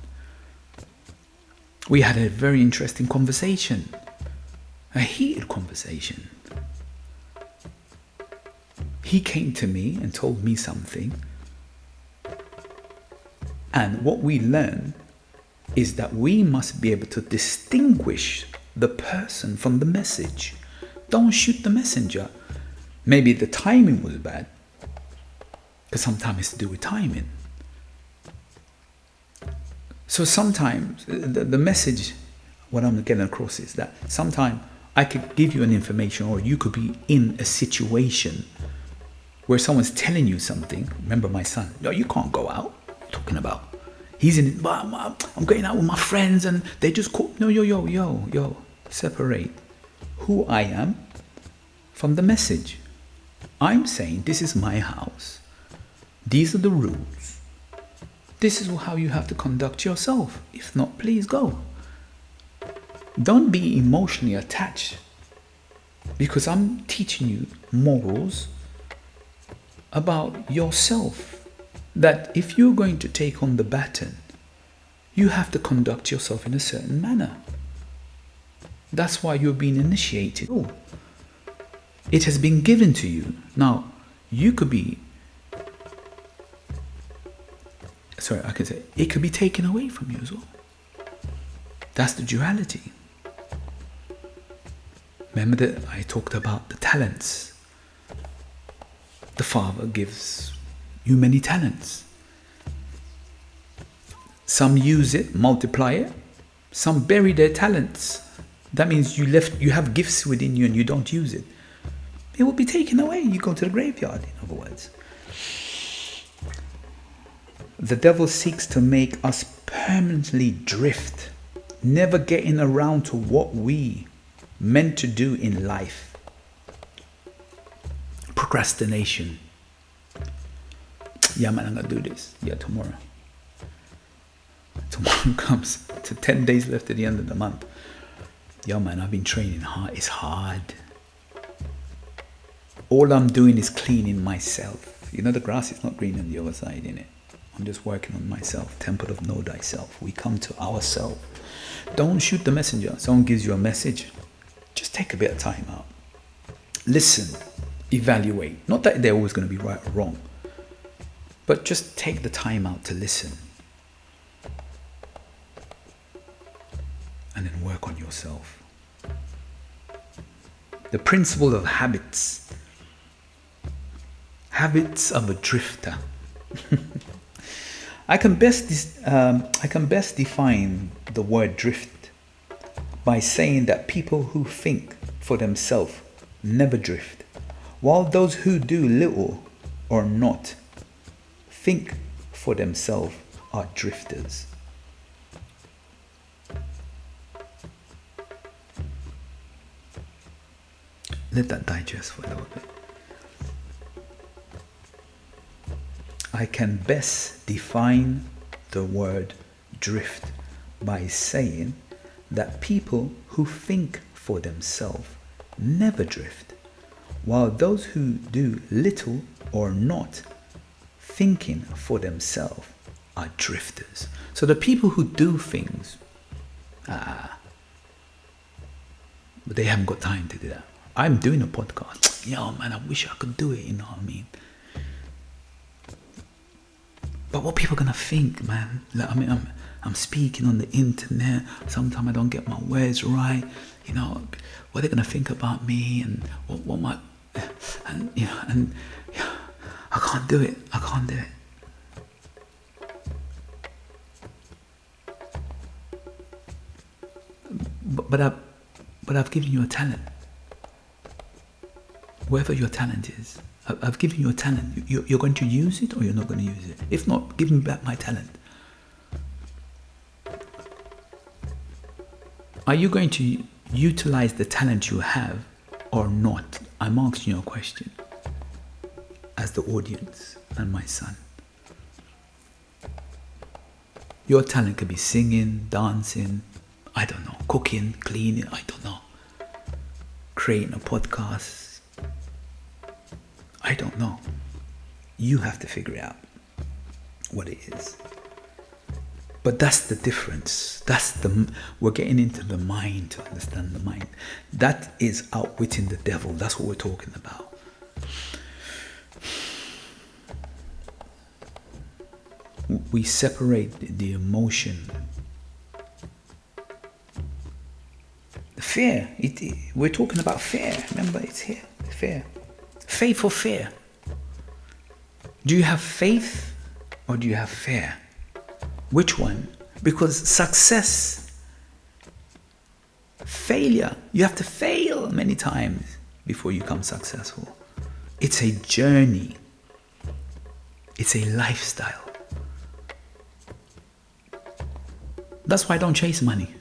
We had a very interesting conversation. A heated conversation. He came to me and told me something. And what we learn is that we must be able to distinguish the person from the message. Don't shoot the messenger. Maybe the timing was bad, because sometimes it's to do with timing. So sometimes the message, what I'm getting across is that sometimes I could give you an information, or you could be in a situation where someone's telling you something. Remember my son, no, you can't go out. What are you talking about? He's in it, I'm going out with my friends and they just call. No, yo, separate who I am from the message. I'm saying this is my house. These are the rules. This is how you have to conduct yourself. If not, please go. Don't be emotionally attached, because I'm teaching you morals about yourself. That if you're going to take on the baton, you have to conduct yourself in a certain manner. That's why you're being initiated. Oh, it has been given to you. Now, you could be, it could be taken away from you as well. That's the duality. Remember that I talked about the talents. The Father gives you many talents. Some use it, multiply it. Some bury their talents. That means you have gifts within you and you don't use it. It will be taken away. You go to the graveyard, in other words. The devil seeks to make us permanently drift, never getting around to what we meant to do in life. Procrastination. Yeah, man, I'm going to do this. Yeah, tomorrow. Tomorrow comes to 10 days left at the end of the month. Yo, man, I've been training hard. It's hard. All I'm doing is cleaning myself. You know, the grass is not green on the other side, innit? I'm just working on myself. Temple of Know Thyself. We come to ourselves. Don't shoot the messenger. Someone gives you a message. Just take a bit of time out. Listen. Evaluate. Not that they're always going to be right or wrong. But just take the time out to listen. And then work on yourself. The principle of habits. Habits of a drifter. I can best define the word drift by saying that people who think for themselves never drift, while those who do little or not think for themselves are drifters. Let that digest for a little bit. I can best define the word drift by saying that people who think for themselves never drift, while those who do little or not thinking for themselves are drifters. So the people who do things, but they haven't got time to do that. I'm doing a podcast. Yo, man, I wish I could do it, you know what I mean? But what people gonna think, man? Like, I mean, I'm speaking on the internet. Sometimes I don't get my words right. You know, what are they gonna think about me, and what my, and you know, and yeah, I can't do it. I can't do it. But I've given you a talent. Wherever your talent is, I've given you a talent. You're going to use it, or you're not going to use it. If not, give me back my talent. Are you going to utilize the talent you have or not? I'm asking you a question as the audience and my son. Your talent could be singing, dancing, I don't know, cooking, cleaning, I don't know, creating a podcast. I don't know. You have to figure out what it is. But that's the difference. We're getting into the mind to understand the mind. That is outwitting the devil. That's what we're talking about. We separate the emotion. Fear. We're talking about fear. Remember, it's here. Fear. Faith or fear? Do you have faith or do you have fear? Which one? Because success, failure, you have to fail many times before you become successful. It's a journey. It's a lifestyle. That's why I don't chase money.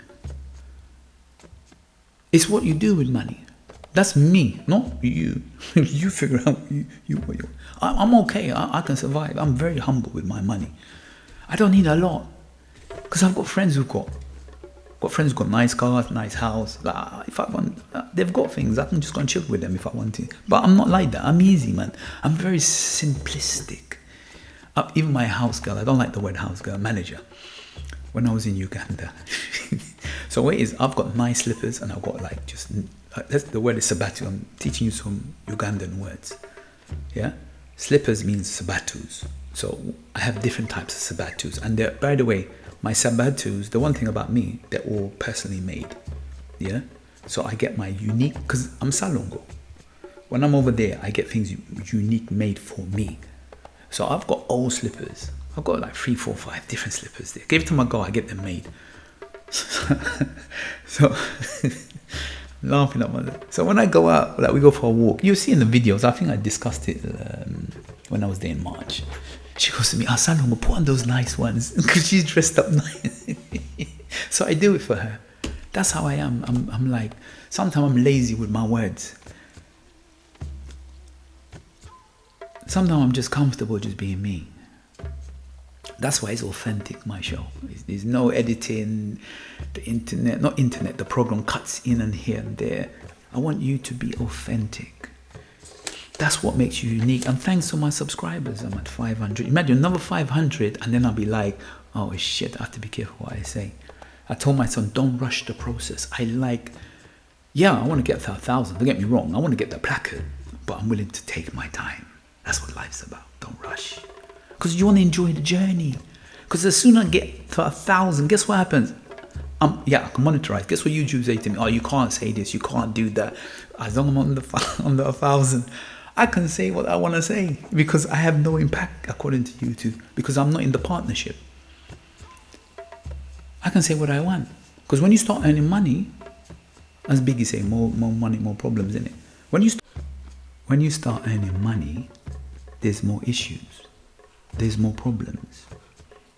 It's what you do with money. That's me, not you. You figure out I'm okay. I can survive. I'm very humble with my money. I don't need a lot, because I've got friends who've got nice cars, nice house. If I want, they've got things. I can just go and chill with them if I want to. But I'm not like that. I'm easy, man. I'm very simplistic. Even my house girl. I don't like the word house girl. Manager. When I was in Uganda. So what it is, I've got nice slippers, and I've got like just. That's the word is sabatu. I'm teaching you some Ugandan words. Yeah, slippers means sabatus. So I have different types of sabatus, and by the way, my sabatus. The one thing about me, they're all personally made. Yeah, so I get my unique, because I'm Salongo. When I'm over there, I get things unique made for me. So I've got old slippers. I've got like 3, 4, 5 different slippers there. Give it to my girl, I get them made. So. Laughing at my. So when I go out, like we go for a walk, you see in the videos, I think I discussed it when I was there in March. She goes to me, Salome, put on those nice ones, because she's dressed up nice. So I do it for her. That's how I am. I'm like, sometimes I'm lazy with my words. Sometimes I'm just comfortable just being me. That's why it's authentic, my show. There's no editing. The program cuts in and here and there. I want you to be authentic. That's what makes you unique. And thanks to my subscribers, I'm at 500. Imagine another 500 and then I'll be like, oh shit, I have to be careful what I say. I told my son, don't rush the process. I want to get to 1,000. Don't get me wrong. I want to get the placard, but I'm willing to take my time. That's what life's about. Don't rush. Because you want to enjoy the journey. Because as soon as I get to 1,000, guess what happens? I can monetize. Guess what YouTube say to me? Oh, you can't say this. You can't do that. As long as I'm on the 1,000, I can say what I want to say because I have no impact according to YouTube because I'm not in the partnership. I can say what I want. Because when you start earning money, as Biggie say, more money, more problems, isn't it? When you start earning money, there's more issues. There's more problems.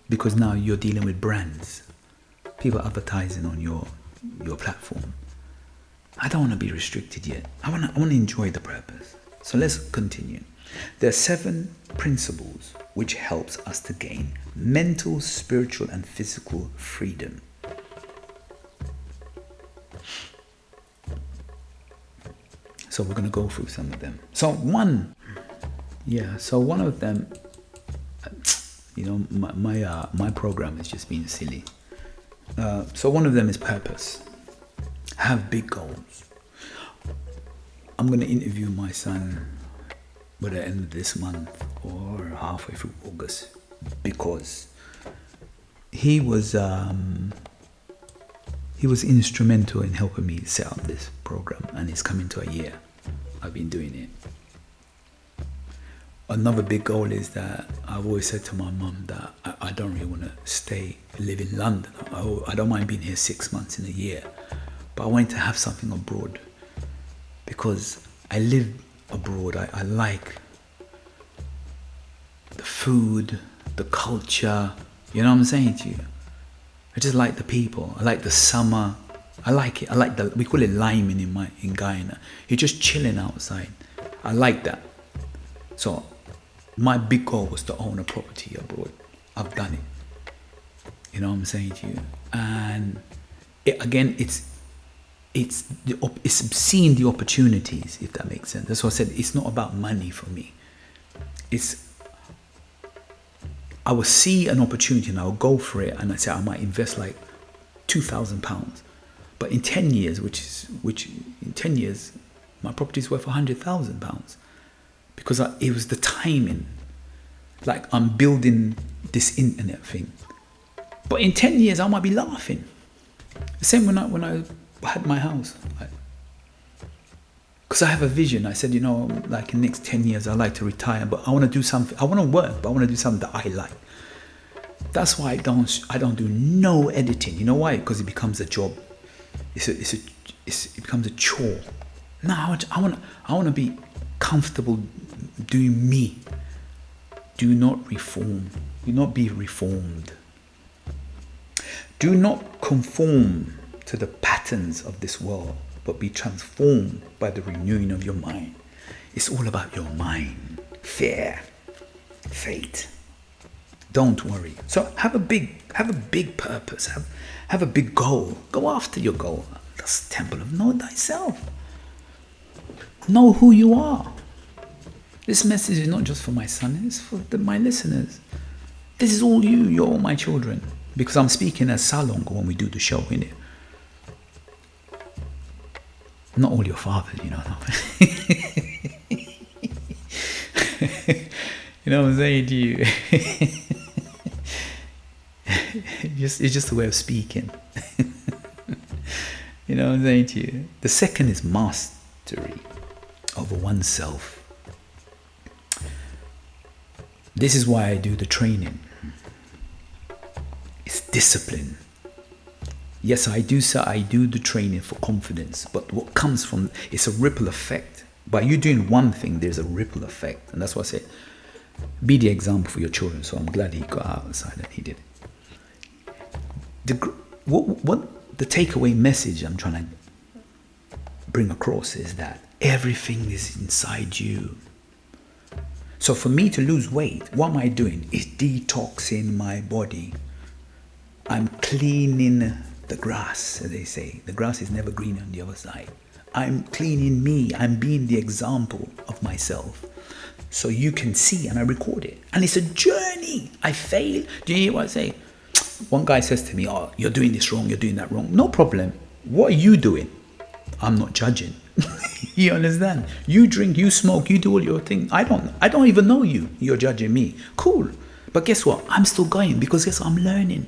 Because now you're dealing with brands. People advertising on your platform. I don't want to be restricted yet. I want to enjoy the purpose. So let's continue. There are 7 principles which helps us to gain mental, spiritual, and physical freedom. So we're going to go through some of them. So one of them, my program has just been silly. So one of them is purpose. Have big goals. I'm going to interview my son by the end of this month or halfway through August because he was instrumental in helping me set up this program, and it's coming to a year I've been doing it. Another big goal is that I've always said to my mum that I don't really want to live in London. I don't mind being here 6 months in a year, but I wanted to have something abroad because I live abroad. I like the food, the culture, you know what I'm saying to you? I just like the people. I like the summer. I like it. We call it liming in Guyana. You're just chilling outside. I like that. So my big goal was to own a property abroad. I've done it. You know what I'm saying to you? And it's seeing the opportunities, if that makes sense. That's why I said it's not about money for me. I will see an opportunity and I'll go for it, and I say I might invest like £2,000. But in 10 years, in 10 years, my property is worth £100,000 because it was the timing. Like I'm building this internet thing, but in 10 years I might be laughing. The same when I had my house, because I have a vision. I said, like in the next 10 years I'd like to retire, but I want to do something. I want to work, but I want to do something that I like. That's why I don't do no editing. You know why? Because it becomes a job. It becomes a chore. No, I want to be comfortable doing me. Do not reform. Do not be reformed. Do not conform to the patterns of this world, but be transformed by the renewing of your mind. It's all about your mind. Fear, fate. Don't worry. So have a big purpose. Have a big goal. Go after your goal. That's the temple of know thyself. Know who you are. This message is not just for my son, it's for my listeners. This is all you. You're all my children. Because I'm speaking as Salong when we do the show, innit? Not all your fathers, you know. You know what I'm saying to you? It's just a way of speaking. You know what I'm saying to you? The second is mastery over oneself. This is why I do the training. It's discipline. Yes, I do the training for confidence, but what comes from it's a ripple effect. By you doing one thing, there's a ripple effect, and that's why I say, be the example for your children. So I'm glad he got outside and he did it. What the takeaway message I'm trying to bring across is that everything is inside you. So for me to lose weight, what am I doing? Is detoxing my body. I'm cleaning the grass, as they say. The grass is never green on the other side. I'm cleaning me. I'm being the example of myself. So you can see, and I record it. And it's a journey. I fail. Do you hear what I say? One guy says to me, oh, you're doing this wrong, you're doing that wrong. No problem. What are you doing? I'm not judging. You understand? You drink, you smoke, you do all your thing. I don't even know you. You're judging me. Cool. But guess what? I'm still going because guess what? I'm learning.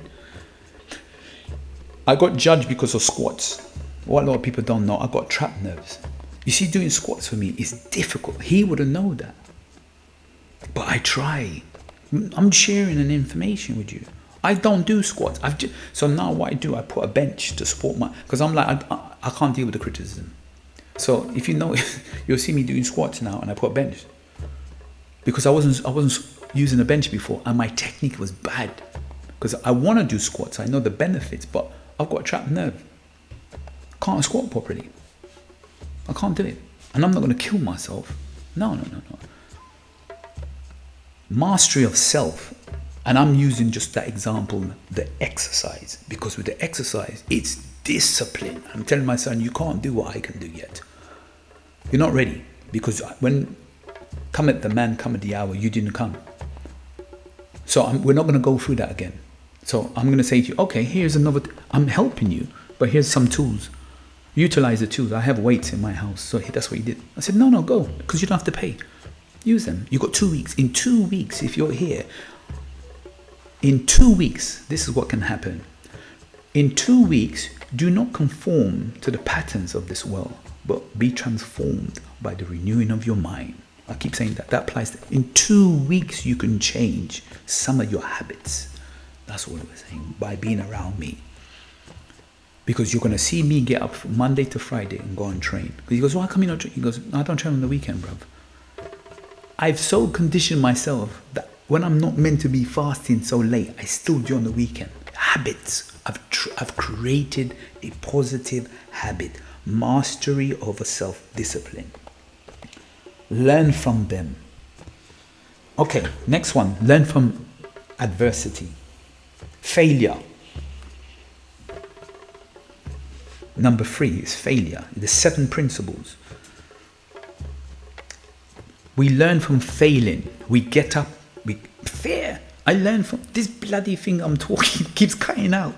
I got judged because of squats. What a lot of people don't know, I got trapped nerves. You see, doing squats for me is difficult. He wouldn't know that. But I try. I'm sharing an information with you. I don't do squats. So now what I do, I put a bench to support because I'm like, I can't deal with the criticism. So if you know, you'll see me doing squats now, and I put a bench because I wasn't using a bench before, and my technique was bad. Because I want to do squats, I know the benefits, but I've got a trapped nerve. Can't squat properly. I can't do it, and I'm not going to kill myself. No. Mastery of self. And I'm using just that example, the exercise, because with the exercise, it's discipline. I'm telling my son, you can't do what I can do yet. You're not ready, because when come at the hour, you didn't come. So we're not going to go through that again. So I'm going to say to you, okay, here's another, I'm helping you, but here's some tools. Utilize the tools. I have weights in my house, so that's what he did. I said, no, go, because you don't have to pay. Use them. You got 2 weeks. In 2 weeks, if you're here, in 2 weeks, this is what can happen. In 2 weeks, do not conform to the patterns of this world, but be transformed by the renewing of your mind. I keep saying that. That applies. In 2 weeks, you can change some of your habits. That's what we're saying, by being around me. Because you're going to see me get up from Monday to Friday and go and train. Because he goes, why come you not train? He goes, I don't train on the weekend, bruv. I've so conditioned myself that when I'm not meant to be fasting so late, I still do on the weekend. Habits. I've created a positive habit. Mastery over self-discipline. Learn from them. Okay, next one. Learn from adversity. Failure. Number 3 is failure. The 7 principles. We learn from failing. We get up. Fear. I learn from this bloody thing I'm talking keeps cutting out.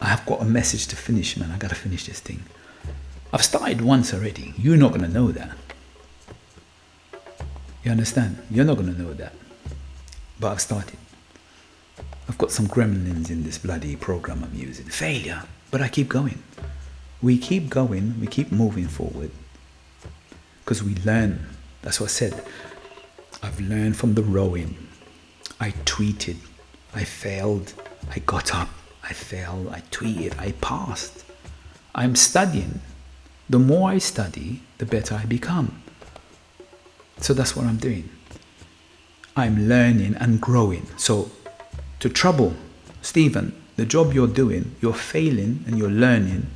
I've got a message to finish, man. I gotta finish this thing. I've started once already. You're not gonna know that. You understand? You're not gonna know that. But I've started. I've got some gremlins in this bloody program I'm using. Failure. But I keep going. We keep going. We keep moving forward. Because we learn. That's what I said. I've learned from the rowing. I tweeted. I failed. I got up. I failed. I tweeted. I passed. I'm studying. The more I study, the better I become. So that's what I'm doing. I'm learning and growing. So to trouble, Stephen, the job you're doing, you're failing and you're learning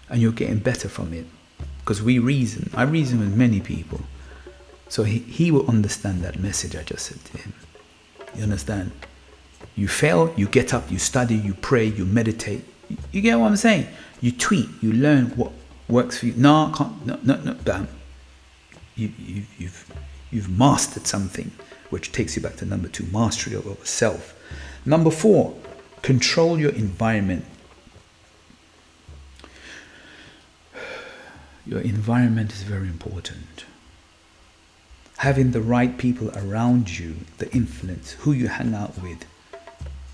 and you're getting better from it. Because we reason. I reason with many people. So he will understand that message I just said to him. You understand? You fail, you get up, you study, you pray, you meditate. You get what I'm saying? You tweet, you learn what works for you. No, I can't. No, bam. You've mastered something, which takes you back to number 2, mastery over self. Number 4, control your environment. Your environment is very important. Having the right people around you, the influence, who you hang out with.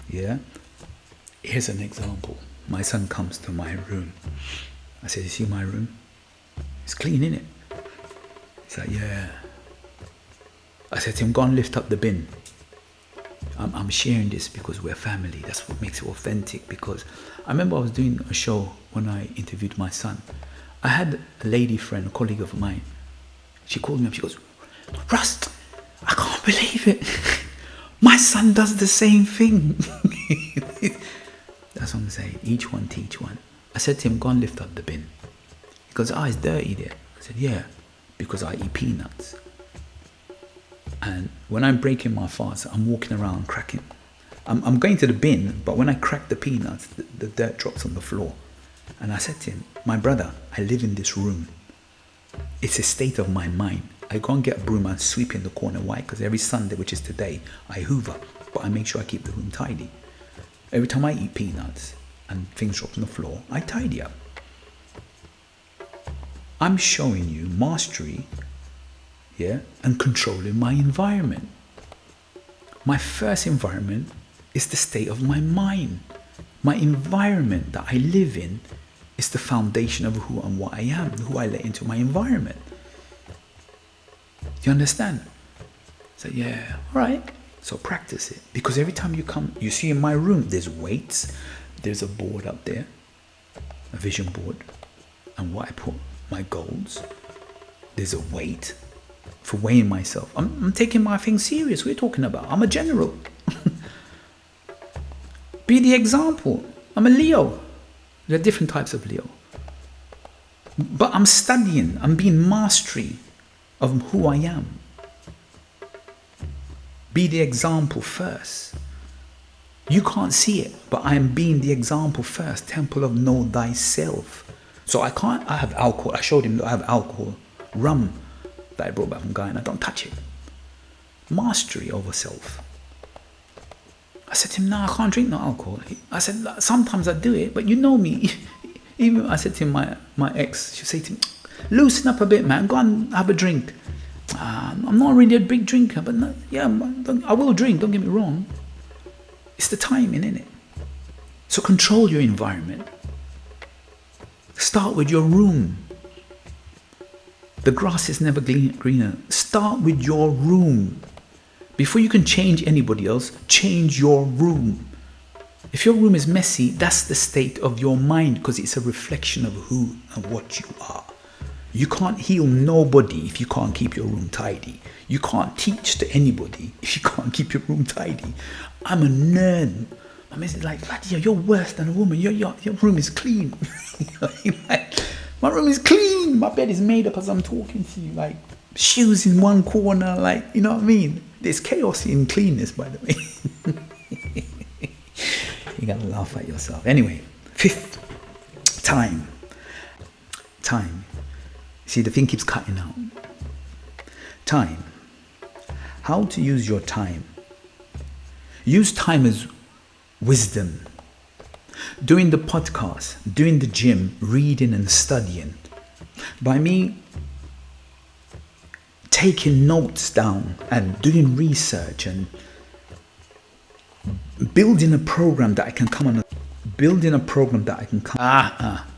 Yeah? Here's an example. My son comes to my room. I said, you see my room? It's clean, innit? He's like, yeah. I said to him, go and lift up the bin. I'm sharing this because we're family. That's what makes it authentic. Because I remember I was doing a show when I interviewed my son. I had a lady friend, a colleague of mine. She called me up. She goes, Rust, I can't believe it. My son does the same thing. That's what I'm saying. Each one teach one. I said to him, go and lift up the bin. He goes, it's dirty there. I said, yeah, because I eat peanuts. And when I'm breaking my fast, I'm walking around cracking. I'm going to the bin, but when I crack the peanuts, the dirt drops on the floor. And I said to him, my brother, I live in this room. It's a state of my mind. I go and get a broom and sweep in the corner. Why? Because every Sunday, which is today, I hoover, but I make sure I keep the room tidy. Every time I eat peanuts and things drop on the floor, I tidy up. I'm showing you mastery, and controlling my environment. My first environment is the state of my mind. My environment that I live in is the foundation of who and what I am, who I let into my environment. Do you understand? So yeah, all right. So practice it. Because every time you come, you see in my room, there's weights, there's a board up there, a vision board, and what I put my goals. There's a weight for weighing myself. I'm taking my thing serious. What are you talking about? I'm a general. Be the example. I'm a Leo. There are different types of Leo. But I'm studying. I'm being mastery of who I am. Be the example first. You can't see it, but I am being the example first. Temple of Know Thyself. So I have alcohol. I showed him that I have alcohol, rum that I brought back from Guyana. Don't touch it. Mastery over self. I said to him, no, I can't drink no alcohol. I said, sometimes I do it, but you know me. Even I said to him, my ex, she said to me, loosen up a bit, man. Go and have a drink. I'm not really a big drinker, but no, yeah, I will drink. Don't get me wrong. It's the timing, innit? So control your environment. Start with your room. The grass is never greener. Start with your room. Before you can change anybody else, change your room. If your room is messy, that's the state of your mind, because it's a reflection of who and what you are. You can't heal nobody if you can't keep your room tidy. You can't teach to anybody if you can't keep your room tidy. I'm a nerd. My mate is like, Vadia, you're worse than a woman. Your room is clean. My room is clean. My bed is made up as I'm talking to you. Like, shoes in one corner. Like, you know what I mean? There's chaos in cleanness, by the way. You gotta laugh at yourself. Anyway, 5th, time. Time. See, the thing keeps cutting out. Time. How to use your time. Use time as wisdom. Doing the podcast, doing the gym, reading and studying. By me taking notes down and doing research and building a program that I can come on.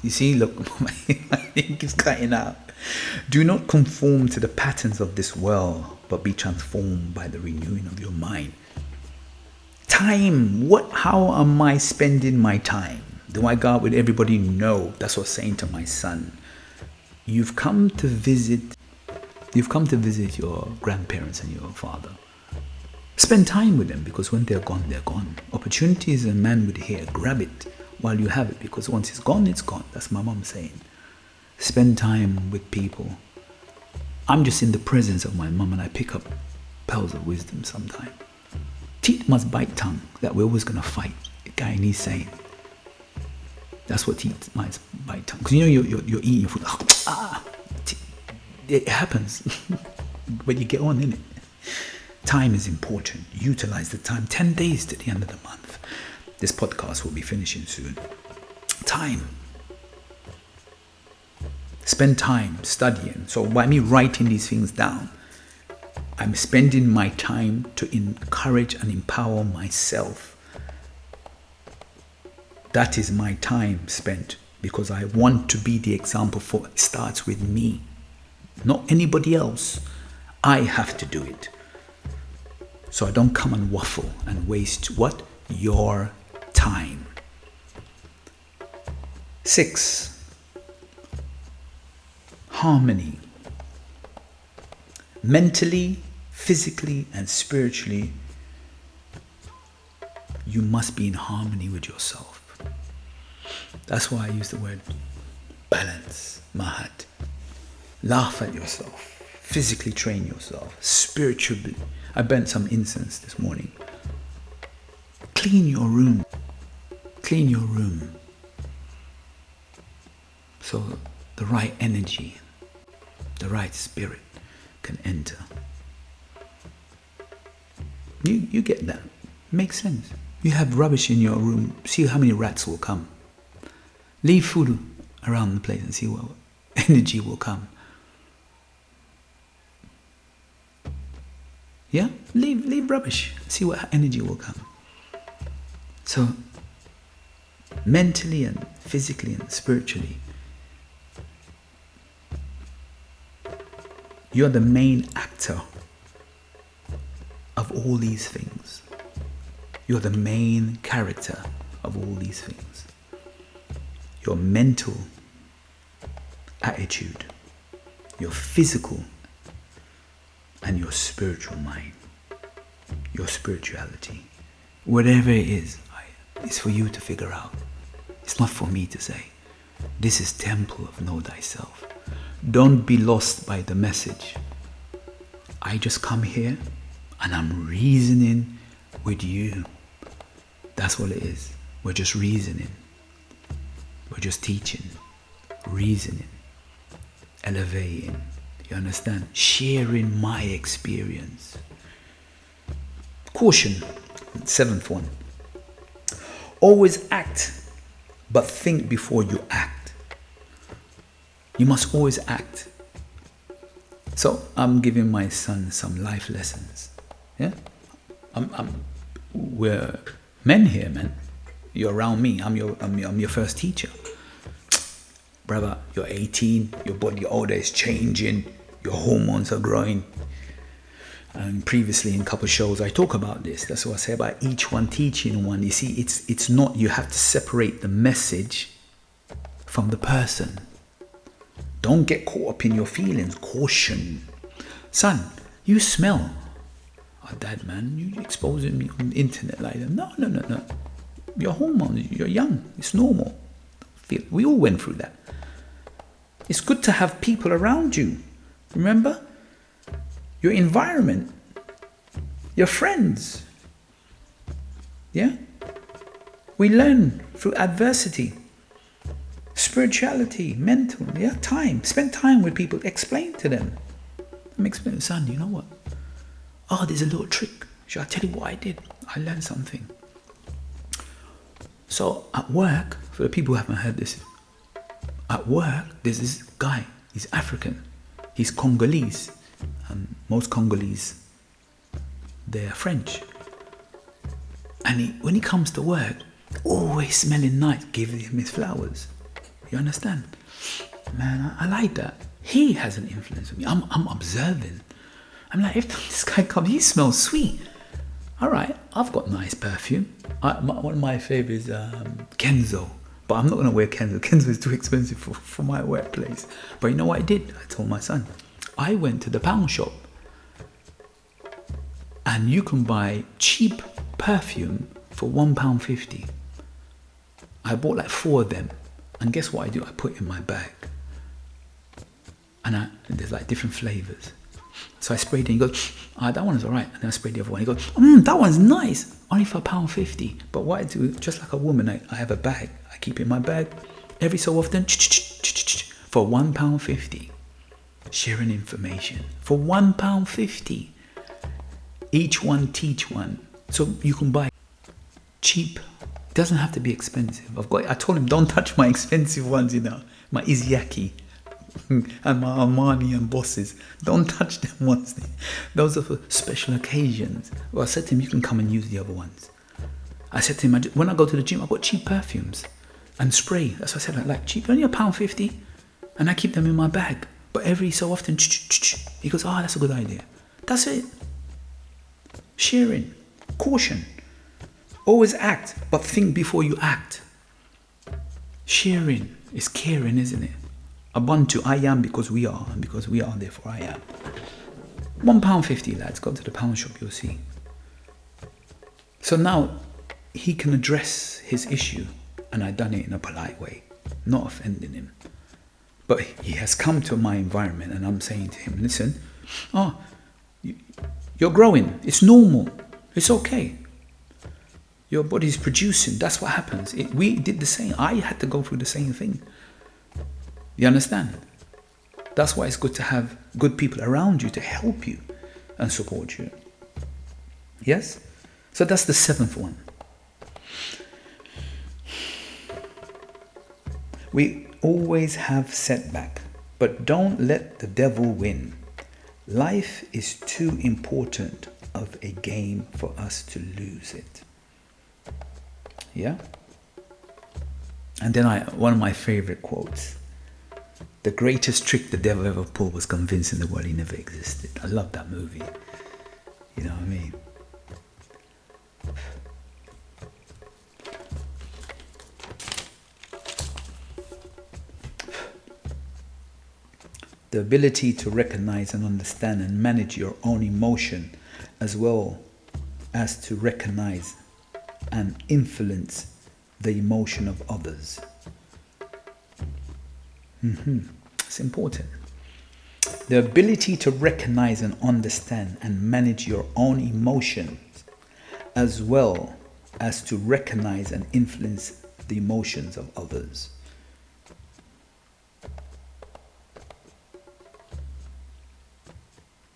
You see, look, my thing is cutting out. Do not conform to the patterns of this world, but be transformed by the renewing of your mind. Time. How am I spending my time? Do I go out with everybody? No. That's what I'm saying to my son. You've come to visit your grandparents and your father. Spend time with them, because when they're gone, they're gone. Opportunities a man with hair, grab it while you have it, because once it's gone, it's gone. That's my mom saying. Spend time with people. I'm just in the presence of my mom and I pick up pearls of wisdom sometimes. Teeth must bite tongue. That we're always going to fight. The Guyanese saying. That's what teeth must bite tongue. Because you know you're eating your food. It happens. But you get on, innit? Time is important. Utilize the time. 10 days to the end of the month. This podcast will be finishing soon. Time. Spend time studying. So by me writing these things down, I'm spending my time to encourage and empower myself. That is my time spent, because I want to be the example for it starts with me. Not anybody else. I have to do it. So I don't come and waffle and waste what? Your time. 6. Harmony. Mentally, physically, and spiritually, you must be in harmony with yourself. That's why I use the word balance, mahat. Laugh at yourself. physically train yourself, spiritually. I burnt some incense this morning. Clean your room. Clean your room. So the right energy, the right spirit can enter. You get that. Makes sense. You have rubbish in your room, see how many rats will come. Leave food around the place and see what energy will come. Yeah? Leave rubbish, see what energy will come. So, mentally and physically and spiritually, you're the main actor of all these things. You're the main character of all these things. Your mental attitude, your physical, and your spiritual mind, your spirituality. Whatever it is, it's for you to figure out. It's not for me to say. This is Temple of Know Thyself. Don't be lost by the message. I just come here and I'm reasoning with you. That's what it is. We're just reasoning. We're just teaching, reasoning, elevating. You understand? Sharing my experience. Caution, 7th one. Always act, but think before you act. You must always act. So I'm giving my son some life lessons. Yeah, we're men here, man. You're around me. I'm your first teacher, brother. You're 18. Your body odor is changing. Your hormones are growing. And previously in a couple of shows I talk about this. That's what I say about each one teaching one. You see, it's not, you have to separate the message from the person. Don't get caught up in your feelings. Caution. Son, you smell. Oh, Dad, man, you exposing me on the internet like that. No. Your hormones, you're young. It's normal. We all went through that. It's good to have people around you. Remember? Your environment. Your friends. Yeah? We learn through adversity. Spirituality, mental, yeah, time. Spend time with people. Explain to them. I'm explaining, son, you know what? Oh, there's a little trick. Shall I tell you what I did? I learned something. So at work, for the people who haven't heard this, at work, there's this guy. He's African. He's Congolese. And most Congolese, they're French. And when he comes to work, always smelling nice, giving him his flowers. You understand? Man, I like that. He has an influence on me. I'm observing. I'm like, if this guy comes, he smells sweet. All right, I've got nice perfume. One of my favorites is Kenzo. But I'm not going to wear Kenzo. Kenzo is too expensive for my workplace. But you know what I did? I told my son, I went to the pound shop. And you can buy cheap perfume for £1.50. I bought like 4 of them. And guess what I do? I put it in my bag. And there's like different flavors. So I sprayed it and he goes, that one is all right. And then I sprayed the other one. He goes, that one's nice. Only for £1.50. But what I do, just like a woman, I have a bag. I keep it in my bag. Every so often, for £1.50. Sharing information. For £1.50. Each one teach one. So you can buy cheap. It doesn't have to be expensive. I told him, don't touch my expensive ones, my Iziaki and my Armani and Bosses. Don't touch them ones. Those are for special occasions. Well, I said to him, you can come and use the other ones. I said to him, when I go to the gym, I've got cheap perfumes and spray. That's what I said, like cheap, only £1.50. And I keep them in my bag. But every so often, he goes, that's a good idea. That's it. Sharing. Caution. Always act, but think before you act. Sharing is caring, isn't it? Ubuntu, I am because we are, and because we are, therefore I am. £1.50, lads. Go to the pound shop, you'll see. So now he can address his issue, and I done it in a polite way, not offending him. But he has come to my environment, and I'm saying to him, listen, Oh, you're growing. It's normal. It's okay. Your body's producing. That's what happens. We did the same. I had to go through the same thing. You understand? That's why it's good to have good people around you to help you and support you. Yes? So that's the 7th one. We always have setback, but don't let the devil win. Life is too important of a game for us to lose it. Yeah? And then one of my favorite quotes. The greatest trick the devil ever pulled was convincing the world he never existed. I love that movie. You know what I mean? The ability to recognize and understand and manage your own emotion, as well as to recognize and influence the emotion of others. It's important. The ability to recognize and understand and manage your own emotions, as well as to recognize and influence the emotions of others.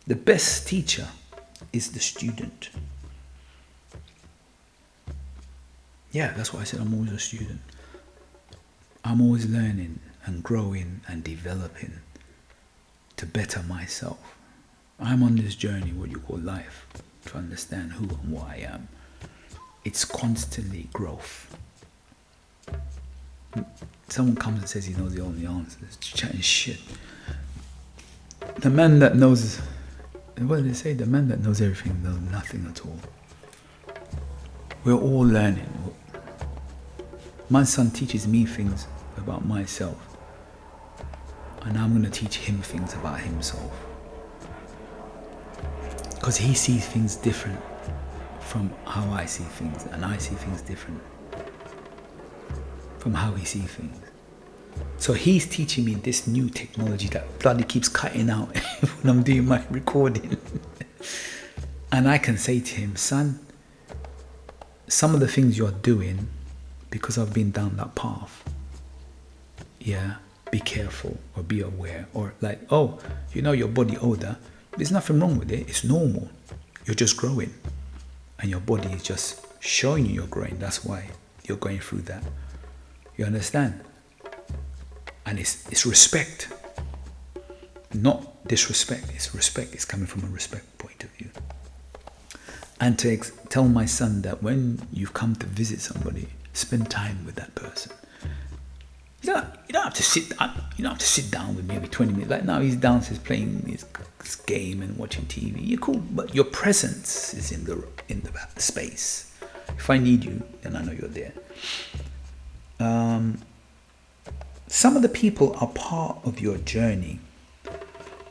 The best teacher is the student. Yeah, that's why I said I'm always a student. I'm always learning and growing and developing to better myself. I'm on this journey, what you call life, to understand who and what I am. It's constantly growth. Someone comes and says he knows the only answers, chatting shit. The man that knows, what do they say? The man that knows everything knows nothing at all. We're all learning. My son teaches me things about myself, and I'm going to teach him things about himself, because he sees things different from how I see things, and I see things different from how he sees things. So he's teaching me this new technology that bloody keeps cutting out when I'm doing my recording. And I can say to him, son, some of the things you're doing, because I've been down that path, yeah, be careful or be aware. Or like, oh, you know your body odor, there's nothing wrong with it, it's normal. You're just growing, and your body is just showing you you're growing. That's why you're going through that. You understand? And it's respect, not disrespect. It's respect. It's coming from a respect point of view. And to tell my son that when you've come to visit somebody, spend time with that person. You don't have to sit. You don't have to sit down with me every 20 minutes. Like now, he's downstairs playing his game and watching TV. You're cool, but your presence is in the space. If I need you, then I know you're there. Some of the people are part of your journey,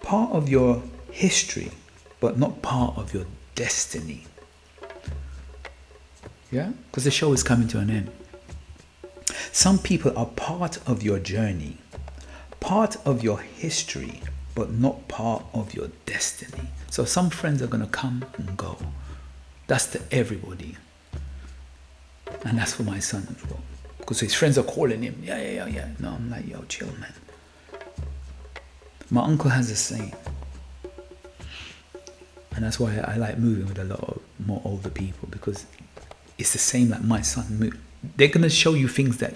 part of your history, but not part of your destiny. Yeah? Because the show is coming to an end. Some people are part of your journey, part of your history, but not part of your destiny. So some friends are going to come and go. That's to everybody. And that's for my son as well. Because his friends are calling him. Yeah. No, I'm like, yo, chill, man. My uncle has a saying. And that's why I like moving with a lot of more older people, because it's the same like my son. They're going to show you things that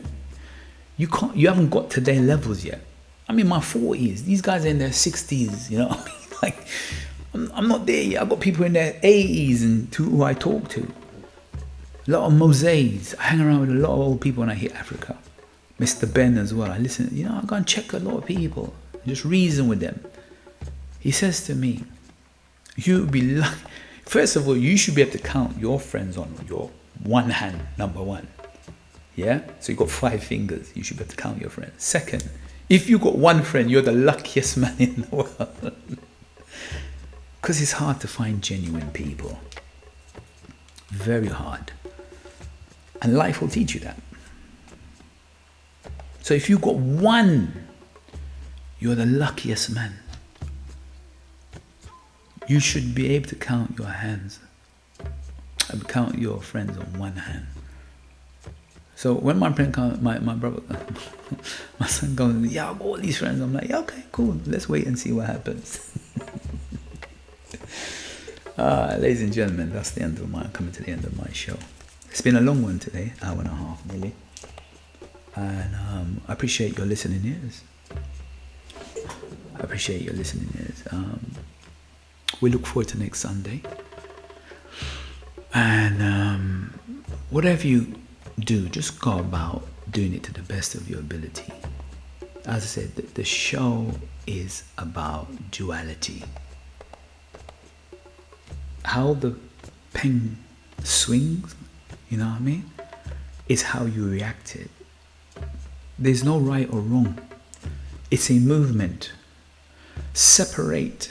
you haven't got to their levels yet. I'm in my 40s. These guys are in their 60s, you know what I mean? Like, I'm not there yet. I've got people in their 80s and who I talk to. A lot of mosaics. I hang around with a lot of old people when I hit Africa. Mr. Ben as well. I listen, I go and check a lot of people. Just reason with them. He says to me, you'll be lucky. First of all, you should be able to count your friends on your one hand, number one. Yeah? So you got 5 fingers. You should be able to count your friends. Second, if you got one friend, you're the luckiest man in the world. Because it's hard to find genuine people. Very hard. And life will teach you that. So if you got one, you're the luckiest man. You should be able to count your hands, count your friends on one hand. So when my brother, my son goes, yeah, I've got all these friends. I'm like, yeah, okay, cool. Let's wait and see what happens. Ladies and gentlemen, that's the end of coming to the end of my show. It's been a long one today, hour and a half nearly. And I appreciate your listening ears. We look forward to next Sunday. And whatever you do, just go about doing it to the best of your ability. As I said, the show is about duality. How the pen swings, you know what I mean, is how you react it. There's no right or wrong. It's a movement. Separate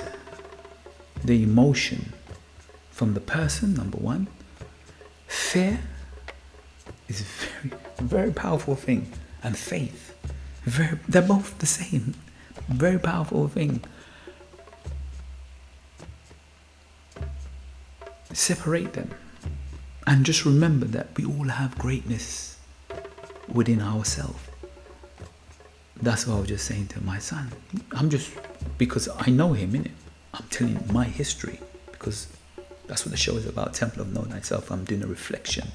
the emotion from the person, number one. Fear is a very, very powerful thing. And faith, they're both the same. Very powerful thing. Separate them. And just remember that we all have greatness within ourselves. That's what I was just saying to my son. Because I know him, innit? I'm telling my history, because that's what the show is about, Temple of Know Thyself. I'm doing a reflection.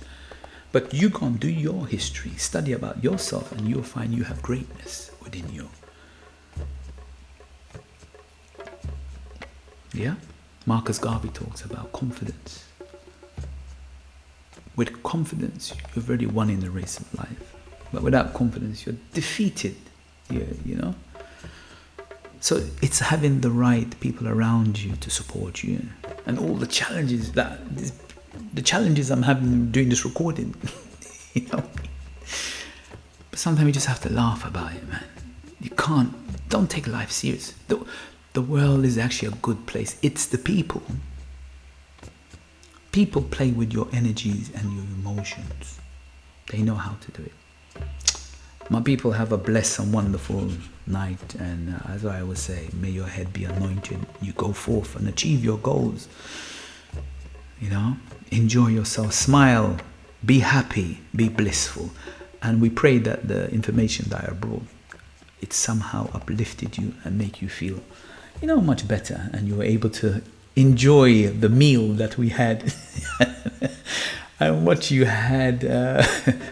But you can do your history, study about yourself, and you'll find you have greatness within you. Yeah? Marcus Garvey talks about confidence. With confidence, you've already won in the race of life. But without confidence, you're defeated. You know? So it's having the right people around you to support you. And all the challenges I'm having doing this recording, you know? But sometimes you just have to laugh about it, man. Don't take life serious. The world is actually a good place. It's the people. People play with your energies and your emotions. They know how to do it. My people, have a blessed and wonderful night. And as I always say, may your head be anointed. You go forth and achieve your goals. You know, enjoy yourself, smile, be happy, be blissful. And we pray that the information that I brought, it somehow uplifted you and make you feel, you know, much better. And you were able to enjoy the meal that we had. And what you had,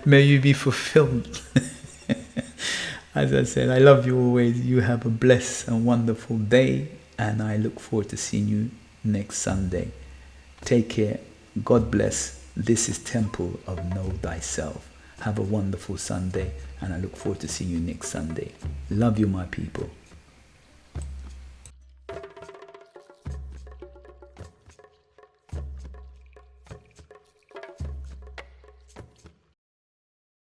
may you be fulfilled. As I said, I love you always. You have a blessed and wonderful day. And I look forward to seeing you next Sunday. Take care. God bless. This is Temple of Know Thyself. Have a wonderful Sunday. And I look forward to seeing you next Sunday. Love you, my people.